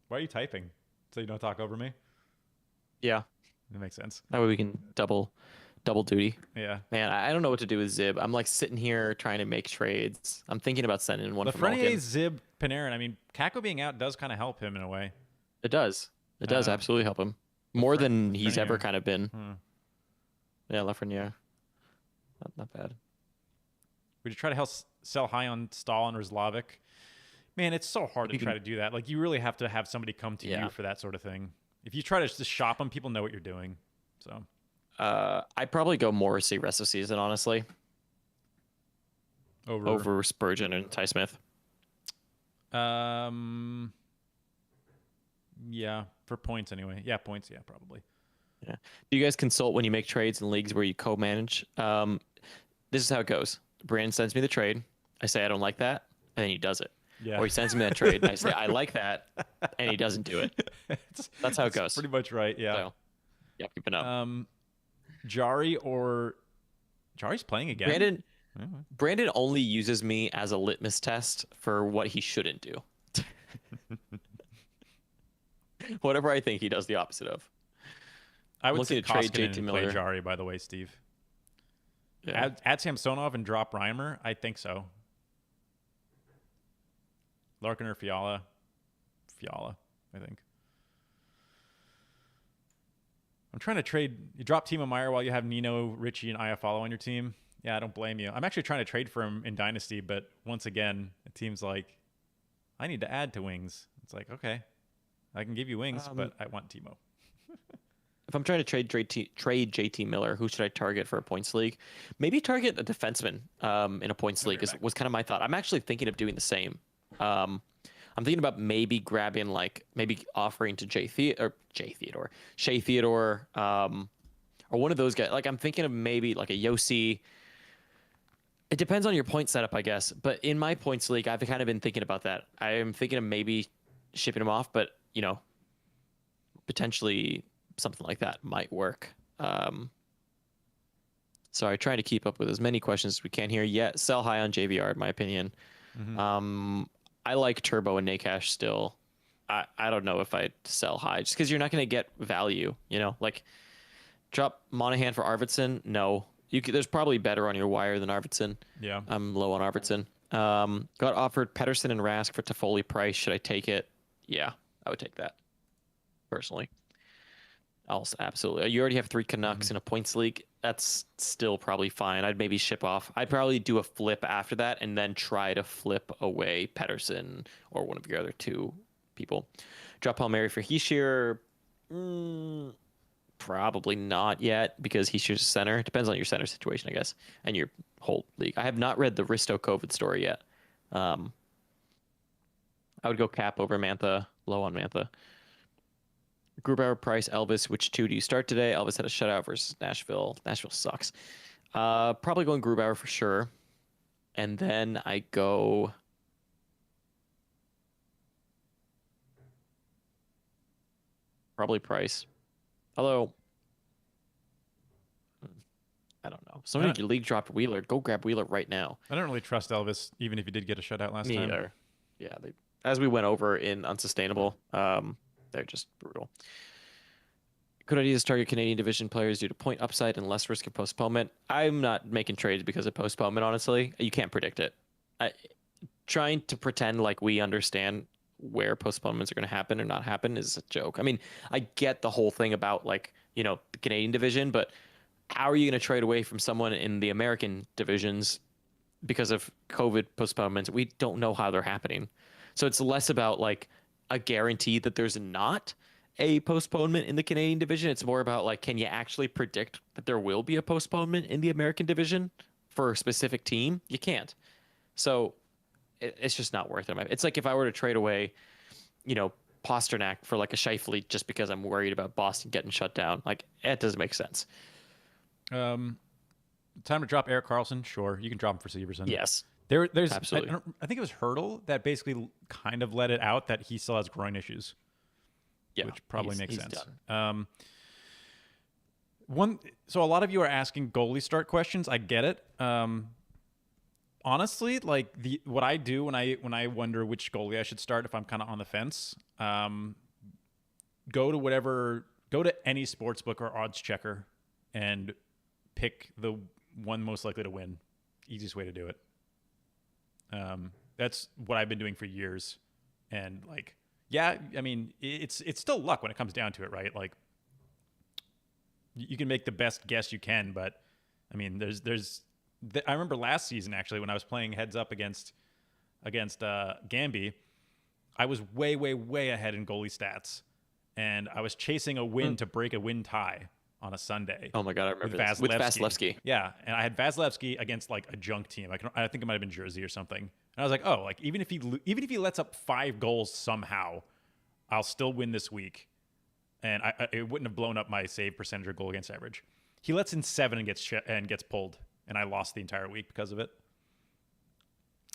Why are you typing? So you don't talk over me? Yeah. That makes sense. That way we can double duty. Yeah. Man, I don't know what to do with Zib. I'm like sitting here trying to make trades. I'm thinking about sending one from Malkin. Lafreniere, Zib, Panarin. I mean, Kako being out does kind of help him in a way. It does. It does absolutely help him. More than he's ever kind of been. Yeah, Lafreniere. Not bad. Would you try to sell high on Stahl and Rizlovic? Man, it's so hard to try to do that. Like, you really have to have somebody come to you for that sort of thing. If you try to just shop them, people know what you're doing. So, I'd probably go Morrissey rest of season, honestly, over Spurgeon and Ty Smith. Yeah, for points anyway. Yeah, points. Yeah, probably. Yeah. Do you guys consult when you make trades in leagues where you co-manage? This is how it goes. Brandon sends me the trade. I say I don't like that, and then he does it. Yeah. Or he sends me that trade. And I say I like that, and he doesn't do it. That's how it goes. Pretty much right. Yeah. So, yeah, keep it up. Jari's playing again. Brandon only uses me as a litmus test for what he shouldn't do. Whatever I think, he does the opposite of. I would say trade JT Miller. Play Jari, by the way, Steve. Yeah. Add Samsonov and drop Reimer? I think so. Larkin or Fiala? Fiala, I think. I'm trying to trade. You drop Timo Meyer while you have Nino, Richie, and Iafallo on your team. Yeah, I don't blame you. I'm actually trying to trade for him in Dynasty, but once again, it seems like I need to add to wings. It's like, okay, I can give you wings, but I want Timo. If I'm trying to trade JT Miller, who should I target for a points league? Maybe target a defenseman in a points league was kind of my thought. I'm actually thinking of doing the same. I'm thinking about maybe grabbing maybe offering to Shea Theodore, or one of those guys. Like I'm thinking of maybe like a Yossi. It depends on your point setup, I guess. But in my points league, I've kind of been thinking about that. I am thinking of maybe shipping him off, but potentially something like that might work. So I try to keep up with as many questions as we can here. Yeah, sell high on JVR, in my opinion. Mm-hmm. I like Turbo and Nakash still. I don't know if I'd sell high just because you're not going to get value. Like drop Monahan for Arvidsson. No, there's probably better on your wire than Arvidsson. Yeah, I'm low on Arvidsson. Got offered Pettersson and Rask for Toffoli price. Should I take it? Yeah, I would take that personally. Absolutely. You already have 3 Canucks in a points league. That's still probably fine. I'd maybe ship off. I'd probably do a flip after that and then try to flip away Pettersson or one of your other 2 people. Drop Palmieri for Heishier. Probably not yet because Heishier's center. Depends on your center situation, I guess, and your whole league. I have not read the Risto COVID story yet. I would go Cap over Mantha, low on Mantha. Grubauer, Price, Elvis. Which 2 do you start today? Elvis had a shutout versus Nashville. Nashville sucks. Probably going Grubauer for sure. And then I go... probably Price. Although... I don't know. Somebody in your league dropped Wheeler. Go grab Wheeler right now. I don't really trust Elvis, even if he did get a shutout last time. Me either. Yeah, as we went over in Unsustainable... they're just brutal. Good idea to target Canadian division players due to point upside and less risk of postponement. I'm not making trades because of postponement, honestly. You can't predict it. Trying to pretend like we understand where postponements are going to happen or not happen is a joke. I mean, I get the whole thing about the Canadian division, but how are you going to trade away from someone in the American divisions because of COVID postponements? We don't know how they're happening. So it's less about a guarantee that there's not a postponement in the Canadian division. It's more about can you actually predict that there will be a postponement in the American division for a specific team? You can't. So it's just not worth it. It's like if I were to trade away, Pasternak for a Scheifele just because I'm worried about Boston getting shut down. It doesn't make sense. Time to drop Erik Karlsson. Sure, you can drop him for Severson. Yes. There's absolutely. I think it was Hurdle that basically kind of let it out that he still has groin issues. Yeah, which probably makes sense. So a lot of you are asking goalie start questions. I get it. Honestly, what I do when I wonder which goalie I should start if I'm kind of on the fence, go to any sportsbook or odds checker and pick the one most likely to win. Easiest way to do it. That's what I've been doing for years. And I mean, it's still luck when it comes down to it, right? You can make the best guess you can, but I mean, I remember last season actually when I was playing heads up against Gamby, I was way, way, way ahead in goalie stats, and I was chasing a win to break a win tie on a Sunday. Oh my god, I remember with this. With Vasilevsky. Yeah, and I had Vasilevsky against like a junk team. I think it might have been Jersey or something. And I was like, oh, like even if he lets up 5 goals somehow, I'll still win this week. And it wouldn't have blown up my save percentage or goal against average. He lets in 7 and gets pulled, and I lost the entire week because of it.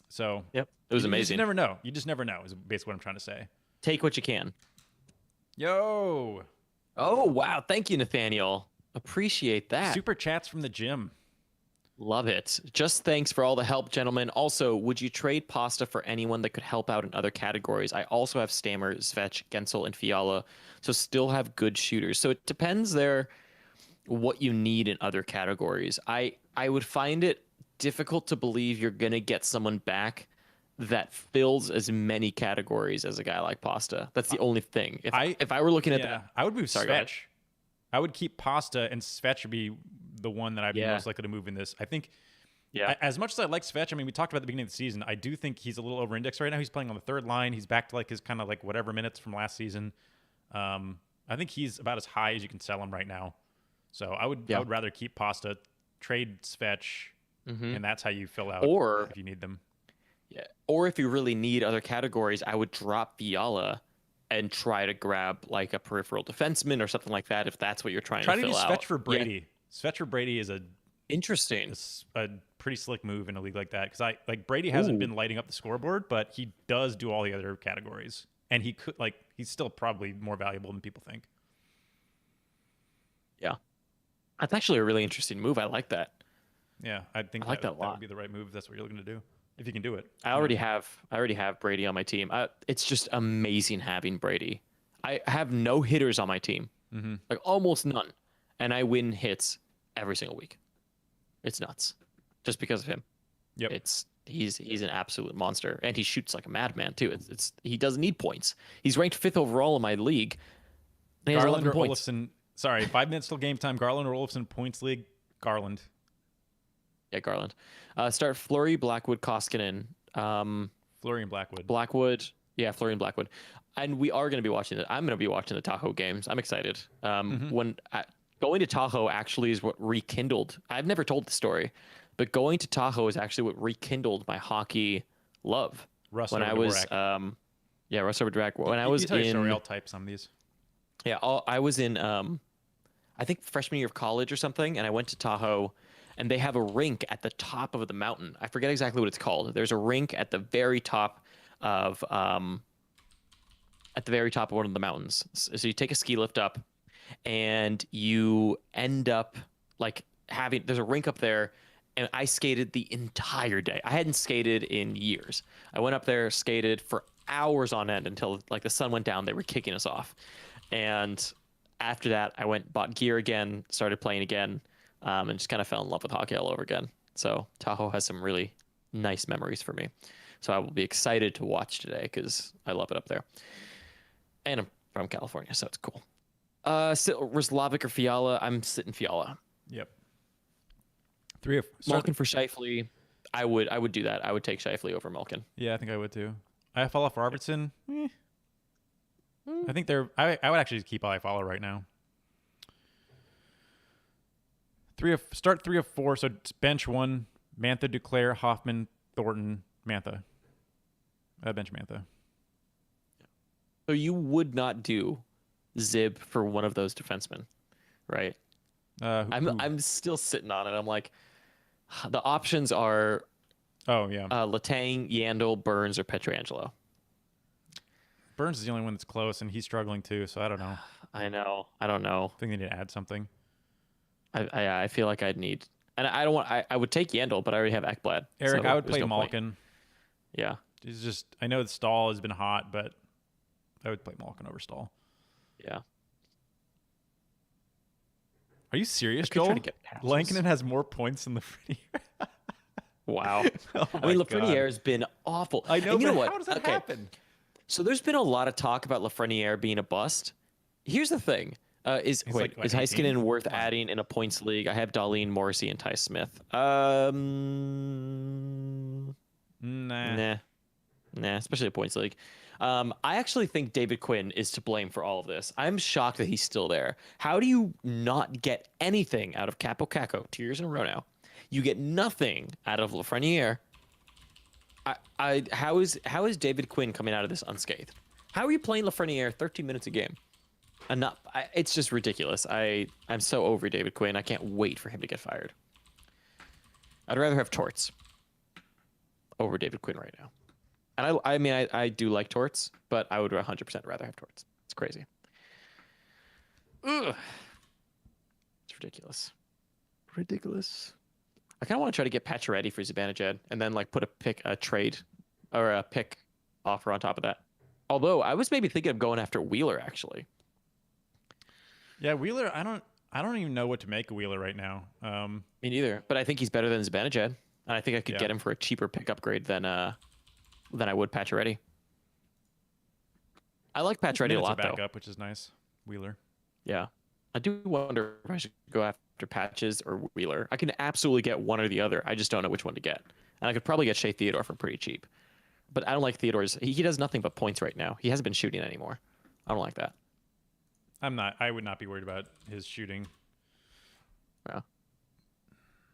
So yep, it was amazing. You just never know. You just never know. Is basically what I'm trying to say. Take what you can. Yo. Oh wow! Thank you, Nathaniel. Appreciate that. Super chats from the gym. Love it. Just thanks for all the help, gentlemen. Also, would you trade Pasta for anyone that could help out in other categories? I also have Stammer, Svech, Gensel, and Fiala, so still have good shooters. So it depends there what you need in other categories. I would find it difficult to believe you're going to get someone back that fills as many categories as a guy like Pasta. That's the only thing. If I were looking at that, I would move Svech. I would keep Pasta, and Svech would be the one that I'd be most likely to move in this. I think, as much as I like Svech, I mean, we talked about at the beginning of the season, I do think he's a little over-indexed right now. He's playing on the third line. He's back to like his kind of like whatever minutes from last season. I think he's about as high as you can sell him right now. So I would rather keep Pasta, trade Svech, and that's how you fill out if you need them. Yeah. Or if you really need other categories, I would drop Fiala and try to grab like a peripheral defenseman or something like that if that's what you're trying to fill out. Try to do Svech for Brady. Yeah. Svech for Brady is a pretty slick move in a league like that because Brady hasn't been lighting up the scoreboard, but he does do all the other categories, and he's still probably more valuable than people think. Yeah, that's actually a really interesting move. I like that. Yeah, I think that a lot. That would be the right move if that's what you're looking to do. If you can do it. I already have Brady on my team. It's just amazing having Brady. I have no hitters on my team, like almost none, and I win hits every single week. It's nuts, just because of him. Yep. He's an absolute monster, and he shoots like a madman too. He doesn't need points. He's ranked 5th overall in my league. And he has 11 points. Olofsson. Sorry, 5 minutes till game time. Garland or Olofsson points league. Garland. Yeah, Garland. Start Fleury, Blackwood, Koskinen. Fleury and Blackwood. Blackwood. Yeah, Fleury and Blackwood. And we are going to be watching it. I'm going to be watching the Tahoe games. I'm excited. Going to Tahoe actually is what rekindled. I've never told the story, but going to Tahoe is actually what rekindled my hockey love. Russ when I was, Russ over Dvorak. When I was in, I'll type some of these. Yeah, I was in, I think freshman year of college or something, and I went to Tahoe. And they have a rink at the top of the mountain. I forget exactly what it's called. There's a rink at the very top of one of the mountains. So you take a ski lift up, and you end up like there's a rink up there. And I skated the entire day. I hadn't skated in years. I went up there, skated for hours on end until like the sun went down. They were kicking us off, and after that, I bought gear again, started playing again. And just kind of fell in love with hockey all over again. So Tahoe has some really nice memories for me. So I will be excited to watch today because I love it up there. And I'm from California, so it's cool. Ryslavik or Fiala? I'm sitting Fiala. Yep. Malkin for Scheifele. I would do that. I would take Scheifele over Malkin. Yeah, I think I would too. Iafallo for Robertson. I think I would actually keep Iafallo right now. Start 3 of 4, so bench 1, Mantha, Duclair, Hoffman, Thornton, Mantha. Bench Mantha. So you would not do Zib for one of those defensemen, right? I'm still sitting on it. I'm like, the options are Letang, Yandel, Burns, or Pietrangelo. Burns is the only one that's close, and he's struggling too, so I don't know. I know. I don't know. I think they need to add something. I feel like I'd need, and I don't want. I would take Yandel, but I already have Ekblad. Eric, so I would play Malkin. Point. Yeah, he's just. I know the Stahl has been hot, but I would play Malkin over Stahl. Yeah. Are you serious, Joel? Lankinen has more points than Lafreniere. Wow. I mean, Lafreniere has been awful. I know. And you know what? How does that happen? So there's been a lot of talk about Lafreniere being a bust. Here's the thing. Is Heiskanen worth adding in a points league? I have Darlene, Morrissey, and Ty Smith. Nah. Nah, especially a points league. I actually think David Quinn is to blame for all of this. I'm shocked that he's still there. How do you not get anything out of Capo Caco 2 years in a row now? You get nothing out of Lafreniere. How is David Quinn coming out of this unscathed? How are you playing Lafreniere 13 minutes a game? Enough. It's just ridiculous. I'm so over David Quinn. I can't wait for him to get fired. I'd rather have Torts over David Quinn right now. And I mean, I do like Torts, but I would 100% rather have Torts. It's crazy. Ugh. It's ridiculous. Ridiculous. I kind of want to try to get Pacioretty for Zibanejad and then like put a trade or a pick offer on top of that. Although I was maybe thinking of going after Wheeler actually. Yeah, Wheeler. I don't even know what to make of Wheeler right now. Me neither. But I think he's better than Zibanejad, and I think I could Yeah. get him for a cheaper pick upgrade than I would Pacioretty. I like Pacioretty a lot though. Backup, which is nice. Wheeler. Yeah. I do wonder if I should go after Patches or Wheeler. I can absolutely get one or the other. I just don't know which one to get. And I could probably get Shea Theodore for pretty cheap. But I don't like Theodore's. He does nothing but points right now. He hasn't been shooting anymore. I don't like that. I would not be worried about his shooting. Yeah.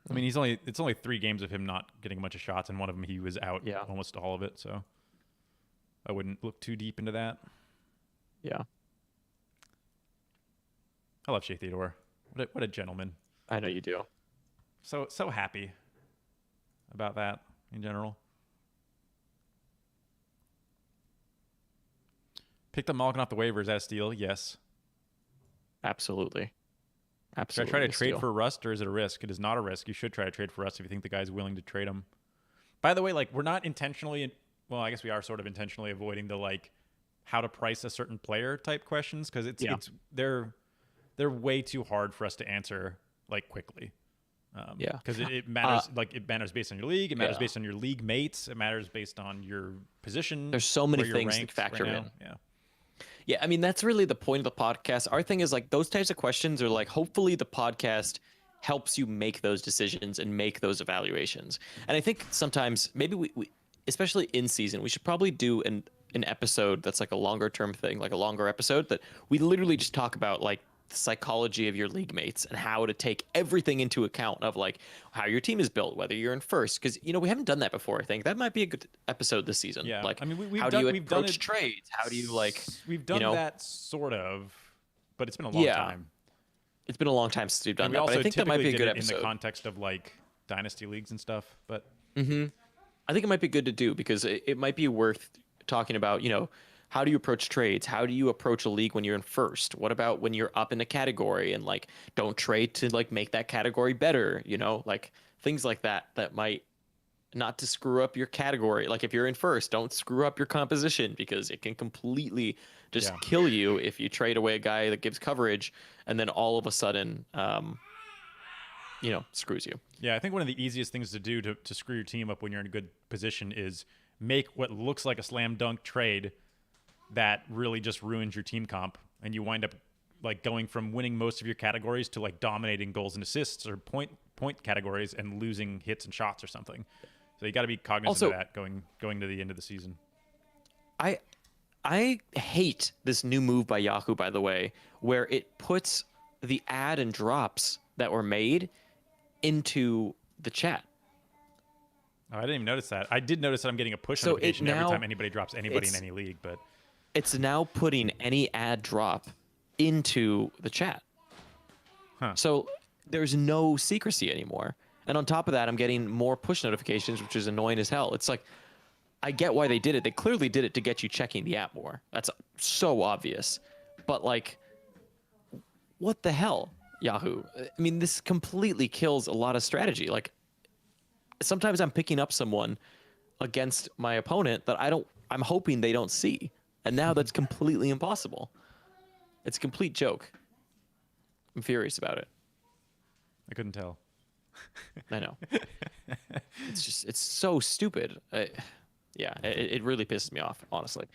I mean, it's only 3 games of him not getting a bunch of shots, and one of them he was out almost all of it. So I wouldn't look too deep into that. Yeah. I love Shea Theodore. What a gentleman. I know you do. So happy about that in general. Picked up Malkin off the waivers as a steal. Yes. Absolutely. Should I Absolutely. try to trade for Rust, or is it a risk? It is not a risk. You should try to trade for Rust if you think the guy's willing to trade him. By the way, like, we're not intentionally, well, I guess we are sort of intentionally avoiding the like how to price a certain player type questions, because they're way too hard for us to answer like quickly. Because it matters. It matters based on your league. It matters based on your league mates. It matters based on your position. There's so many things that factor in. Yeah. Yeah, I mean, that's really the point of the podcast. Our thing is like those types of questions are like, hopefully the podcast helps you make those decisions and make those evaluations. And I think sometimes maybe we especially in season, we should probably do an episode that's like a longer term thing, like a longer episode that we literally just talk about like the psychology of your league mates and how to take everything into account of like how your team is built, whether you're in first, because we haven't done that before. I think that might be a good episode this season. Yeah, like, I mean, how do you approach trades? How do you like? We've done that sort of, but it's been a long time. It's been a long time since we've done that. Also, but I think that might be a good episode in the context of like dynasty leagues and stuff. But I think it might be good to do because it might be worth talking about. How do you approach trades? How do you approach a league when you're in first? What about when you're up in a category and like don't trade to like make that category better? Like things like that might not to screw up your category. Like if you're in first, don't screw up your composition because it can completely just kill you if you trade away a guy that gives coverage and then all of a sudden, screws you. Yeah, I think one of the easiest things to do to screw your team up when you're in a good position is make what looks like a slam dunk trade that really just ruins your team comp, and you wind up like going from winning most of your categories to like dominating goals and assists or point categories and losing hits and shots or something. So you got to be cognizant of that going to the end of the season. I hate this new move by Yahoo, by the way, where it puts the add and drops that were made into the chat. Oh, I didn't even notice that. I did notice that I'm getting a push notification every time anybody drops anybody in any league, but it's now putting any ad drop into the chat. Huh. So there's no secrecy anymore. And on top of that, I'm getting more push notifications, which is annoying as hell. It's like, I get why they did it. They clearly did it to get you checking the app more. That's so obvious. But like, what the hell, Yahoo? I mean, this completely kills a lot of strategy. Like, sometimes I'm picking up someone against my opponent that I'm hoping they don't see. And now that's completely impossible. It's a complete joke. I'm furious about it. I couldn't tell. I know. It's so stupid. It really pisses me off, honestly.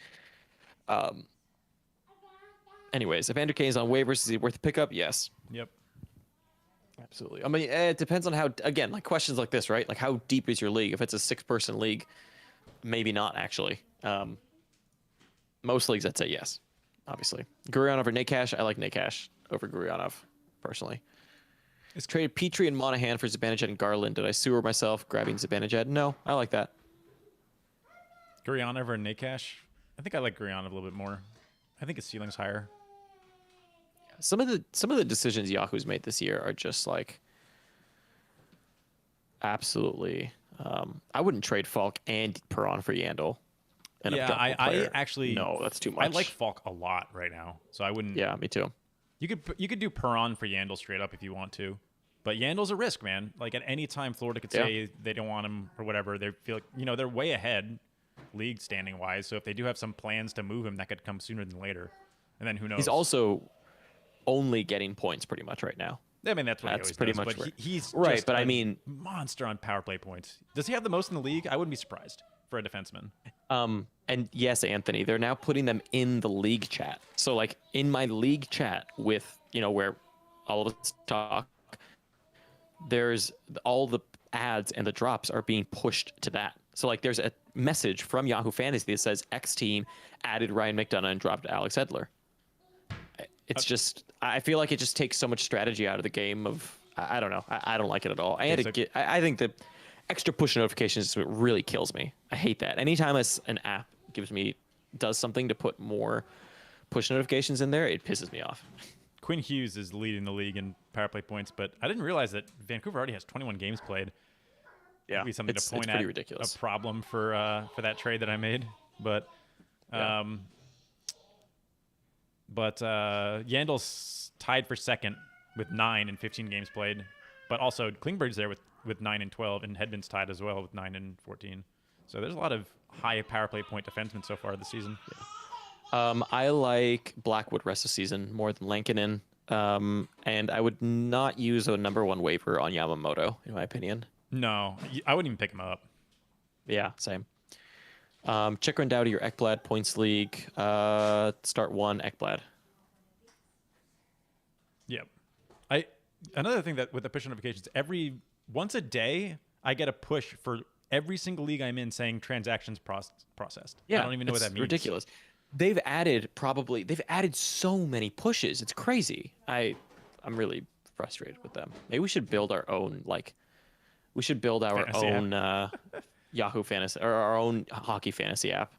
Anyways, if Andrew Kane is on waivers, is he worth a pickup? Yes. Yep. Absolutely. I mean, it depends on how, again, like questions like this, right? Like how deep is your league? If it's a 6-person league, maybe not actually. Most leagues I'd say yes, obviously. Gurion over Nate Cash. I like Nate Cash over Gurionov personally. It's traded Petrie and Monahan for Zibanejad and Garland. Did I sewer myself grabbing Zibanejad? No, I like that. Gurion over Nakash. I think I like Gurion a little bit more. I think his ceiling's higher. Some of the decisions Yahoo's made this year are just like absolutely. I wouldn't trade Falk and Perron for Yandel. Yeah, I actually no, that's too much. I like Falk a lot right now, so I wouldn't. Yeah, me too. You could do Perron for Yandel straight up if you want to, but Yandel's a risk, man. Like at any time, Florida could say they don't want him or whatever. They feel like they're way ahead, league standing wise. So if they do have some plans to move him, that could come sooner than later. And then who knows? He's also only getting points pretty much right now. I mean, that's what he always pretty does, much. But he's right, just but I mean, monster on power play points. Does he have the most in the league? I wouldn't be surprised for a defenseman. And yes, Anthony, they're now putting them in the league chat. So like in my league chat with where all of us talk, there's all the ads and the drops are being pushed to that. So like there's a message from Yahoo Fantasy that says X team added Ryan McDonough and dropped Alex Edler. It's just, I feel like it just takes so much strategy out of the game of, I don't know. I don't like it at all. I think the extra push notifications is what really kills me. I hate that. Anytime an app does something to put more push notifications in there, it pisses me off. Quinn Hughes is leading the league in power play points, but I didn't realize that Vancouver already has 21 games played. Yeah, That'd be something to point pretty at. Ridiculous. A problem for that trade that I made, but Yandel's tied for second with 9 and 15 games played, but also Klingberg's there with 9 and 12, and Hedman's tied as well with 9 and 14. So there's a lot of high power play point defensemen so far this season. Yeah. I like Blackwood rest of season more than Lankinen, and I would not use a number 1 waiver on Yamamoto, in my opinion. No, I wouldn't even pick him up. Yeah, same. Chikrin Dowdy or Ekblad points league. Start 1 Ekblad. Yep. Another thing that with the push notifications, once a day I get a push for every single league I'm in saying transactions processed. Yeah, I don't even know what that means. Ridiculous. They've added so many pushes. It's crazy. I'm really frustrated with them. Maybe we should build our own Yahoo Fantasy or our own hockey fantasy app.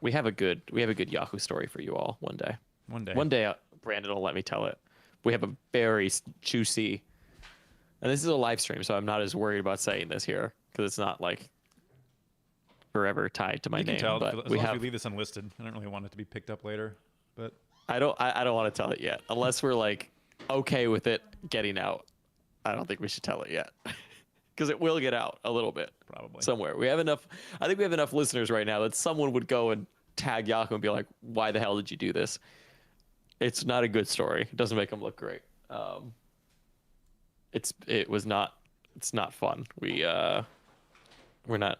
We have a good Yahoo story for you all one day. One day, Brandon will let me tell it. We have a very juicy, and this is a live stream, so I'm not as worried about saying this here because it's not like forever tied to my name. Tell, but as long as we leave this unlisted. I don't really want it to be picked up later, but I don't want to tell it yet unless we're like okay with it getting out. I don't think we should tell it yet because it will get out a little bit probably somewhere. I think we have enough listeners right now that someone would go and tag Yahoo and be like, "Why the hell did you do this?" It's not a good story. It doesn't make them look great. It's not fun. We're not.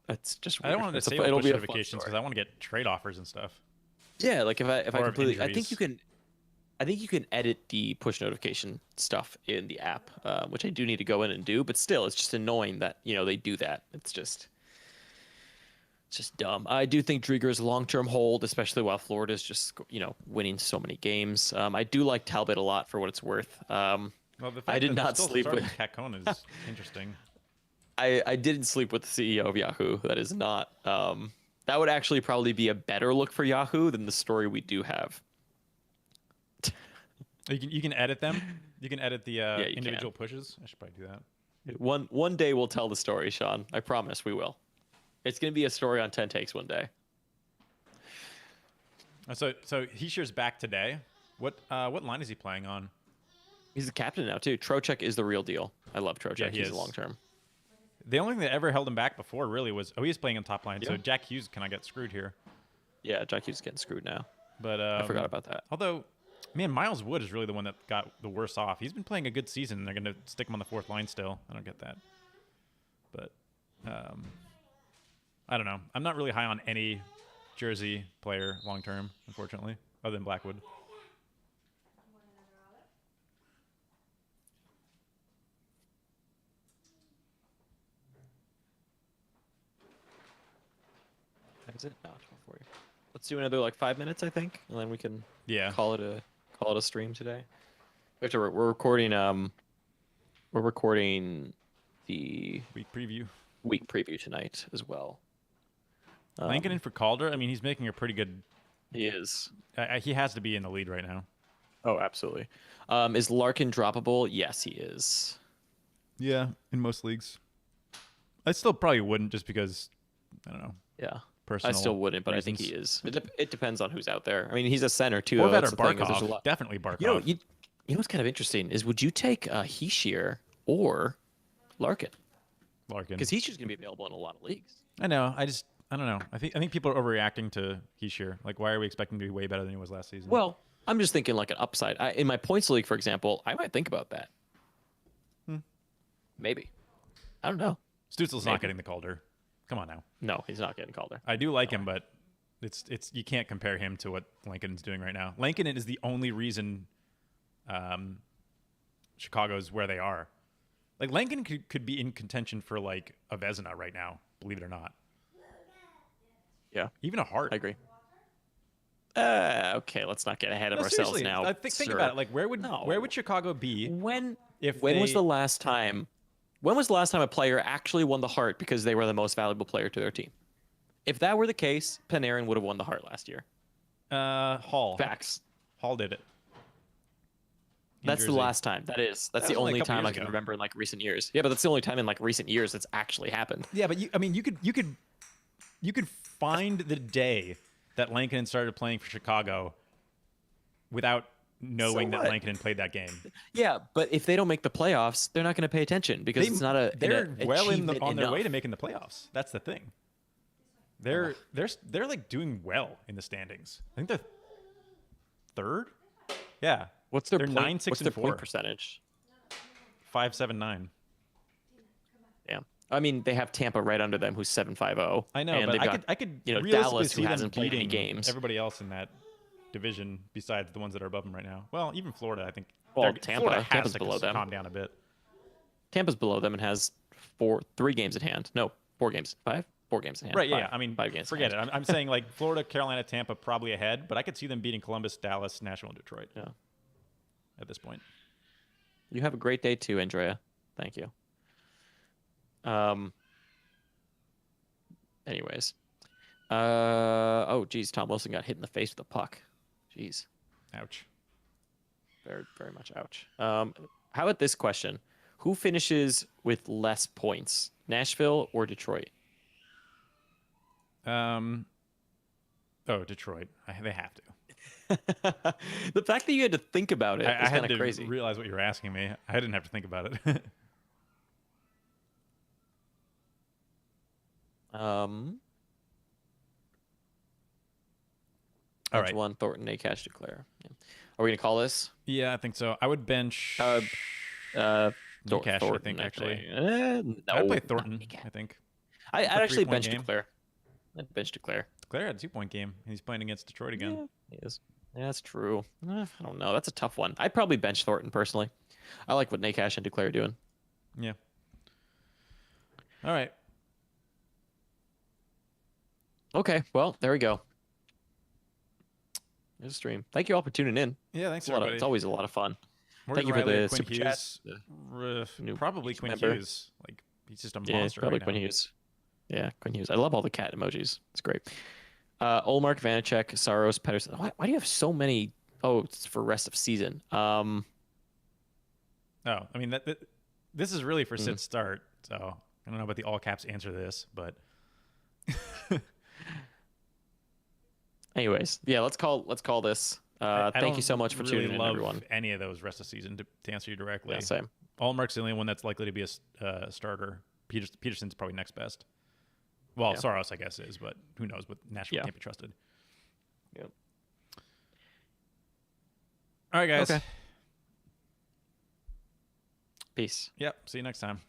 It's just weird. I don't want to say push notifications because I want to get trade offers and stuff. Yeah, like if I completely, I think you can edit the push notification stuff in the app, which I do need to go in and do. But still, it's just annoying that they do that. It's just dumb. I do think Drieger's a long-term hold, especially while Florida's just winning so many games. I do like Talbot a lot for what it's worth. Well, I did not sleep with Kakon is interesting. I didn't sleep with the CEO of Yahoo. That is not. That would actually probably be a better look for Yahoo than the story we do have. You can edit them. You can edit the individual pushes. I should probably do that. One day we'll tell the story, Sean. I promise we will. It's gonna be a story on 10 takes one day. So Heischer's back today. What line is he playing on? He's the captain now too. Trocheck is the real deal. I love Trocheck. Yeah, He's long term. The only thing that ever held him back before really was he's playing on top line. Yeah. So Jack Hughes cannot get screwed here. Yeah, Jack Hughes is getting screwed now. But I forgot about that. Although, man, Miles Wood is really the one that got the worst off. He's been playing a good season. And they're going to stick him on the 4th line still. I don't get that. But I don't know. I'm not really high on any Jersey player long term, unfortunately, other than Blackwood. Is it? No, 12:40. Let's do another like 5 minutes, I think, and then we can Yeah. call it a stream today. We're recording we're recording the Week preview. week preview tonight as well. Lankin in for Calder. I mean, he's making a pretty good. He is. He has to be in the lead right now. Oh, absolutely. Is Larkin droppable? Yes, he is. Yeah, in most leagues. I still probably wouldn't, just because I don't know. Yeah. Personal I still wouldn't, but reasons. I think he is. It depends on who's out there. I mean, he's a center too. Or Though. that That's or the thing, is there's a Barkov. lot. Definitely Barkov. You know what's kind of interesting is, would you take Heeshear or Larkin? Larkin. Because Heeshier's going to be available in a lot of leagues. I know. I don't know. I think people are overreacting to Heeshear. Like, why are we expecting him to be way better than he was last season? Well, I'm just thinking like an upside. In my points league, for example, I might think about that. Maybe. I don't know. Stutzel's not getting the Calder. Come on now. No, he's not getting Calder. I do like him, but it's you can't compare him to what Lankinen is doing right now. Lankinen is the only reason Chicago's where they are. Like, Lankinen could be in contention for like a Vezina right now, believe it or not. Yeah, Even a Hart. I agree. Okay, let's not get ahead of ourselves seriously, now. Think about it. Like, where would Chicago be when when was the last time? When was the last time a player actually won the Hart because they were the most valuable player to their team? If that were the case, Panarin would have won the Hart last year. Hall. Facts. Hall did it. That's the last time. That's the was only a only couple time years I can ago. remember in like recent years. Yeah, but that's the only time in like recent years that's actually happened. Yeah, but you could find the day that Lankinen started playing for Chicago without knowing So that what? Lankinen played that game. Yeah, but if they don't make the playoffs, they're not going to pay attention because it's not They're well achievement on their way enough. to making the playoffs. That's the thing. They're like doing well in the standings. I think they're third. Yeah. What's their They're point, 9-6 what's and their 4. point percentage? 5-7-9. Yeah, I mean they have Tampa right under them, who's 7-5-0. I know, and but they've got, I could realistically Dallas, see who them hasn't played any beating games. everybody else in that division besides the ones that are above them right now. Well, even Florida, I think. Well, Florida has Tampa's to below them. calm down a bit. Tampa's below them and has 3 games in hand. No, 4 games. 5? 4 games in hand. Right, 5. yeah. I mean, 5 games. forget in it. hand. I'm saying like Florida, Carolina, Tampa probably ahead, but I could see them beating Columbus, Dallas, Nashville, and Detroit. Yeah. At this point. You have a great day too, Andrea. Thank you. Anyways. Oh, geez. Tom Wilson got hit in the face with a puck. Jeez. Ouch. Very, very much ouch. How about this question? Who finishes with less points, Nashville or Detroit? Oh, Detroit. They have to. The fact that you had to think about it I is had kind to of crazy. realize what you were asking me. I didn't have to think about it. All right. One Thornton, Cash declare. Yeah. Are we gonna call this? Yeah, I think so. I would bench Cash, Cash, I think, actually. No, I'd play not Thornton, Cash. I think. I'd actually 3-point bench game. declare. I'd bench declare. Claire had a 2-point game. He's playing against Detroit again. Yeah, he is. Yeah, that's true. I don't know. That's a tough one. I'd probably bench Thornton personally. I like what Cash and Declare are doing. Yeah. All right. Okay, well, there we go. There's a stream. Thank you all for tuning in. Yeah, thanks, It's always a lot of fun. Morgan Thank you for Riley or the Quinn super Hughes. chat. New Probably Quinn member. Hughes. Like, he's just a Yeah, monster probably right Quinn now. Hughes. Yeah, Quinn Hughes. I love all the cat emojis. It's great. Olmark, Vanacek, Saros, Pedersen. Why do you have so many? Oh, it's for rest of season. Oh, I mean, this is really for sit start. So I don't know about the all caps answer to this, but Anyways, yeah, let's call this. I Thank you don't so much for really tuning in, love everyone. any of those rest of season to answer you directly. Yeah, same. Allmark's the only one that's likely to be a starter. Peterson's probably next best. Well, Yeah. Saros, I guess, is, but who knows? But Nashville Yeah. can't be trusted. Yep. All right, guys. Okay. Peace. Yep. See you next time.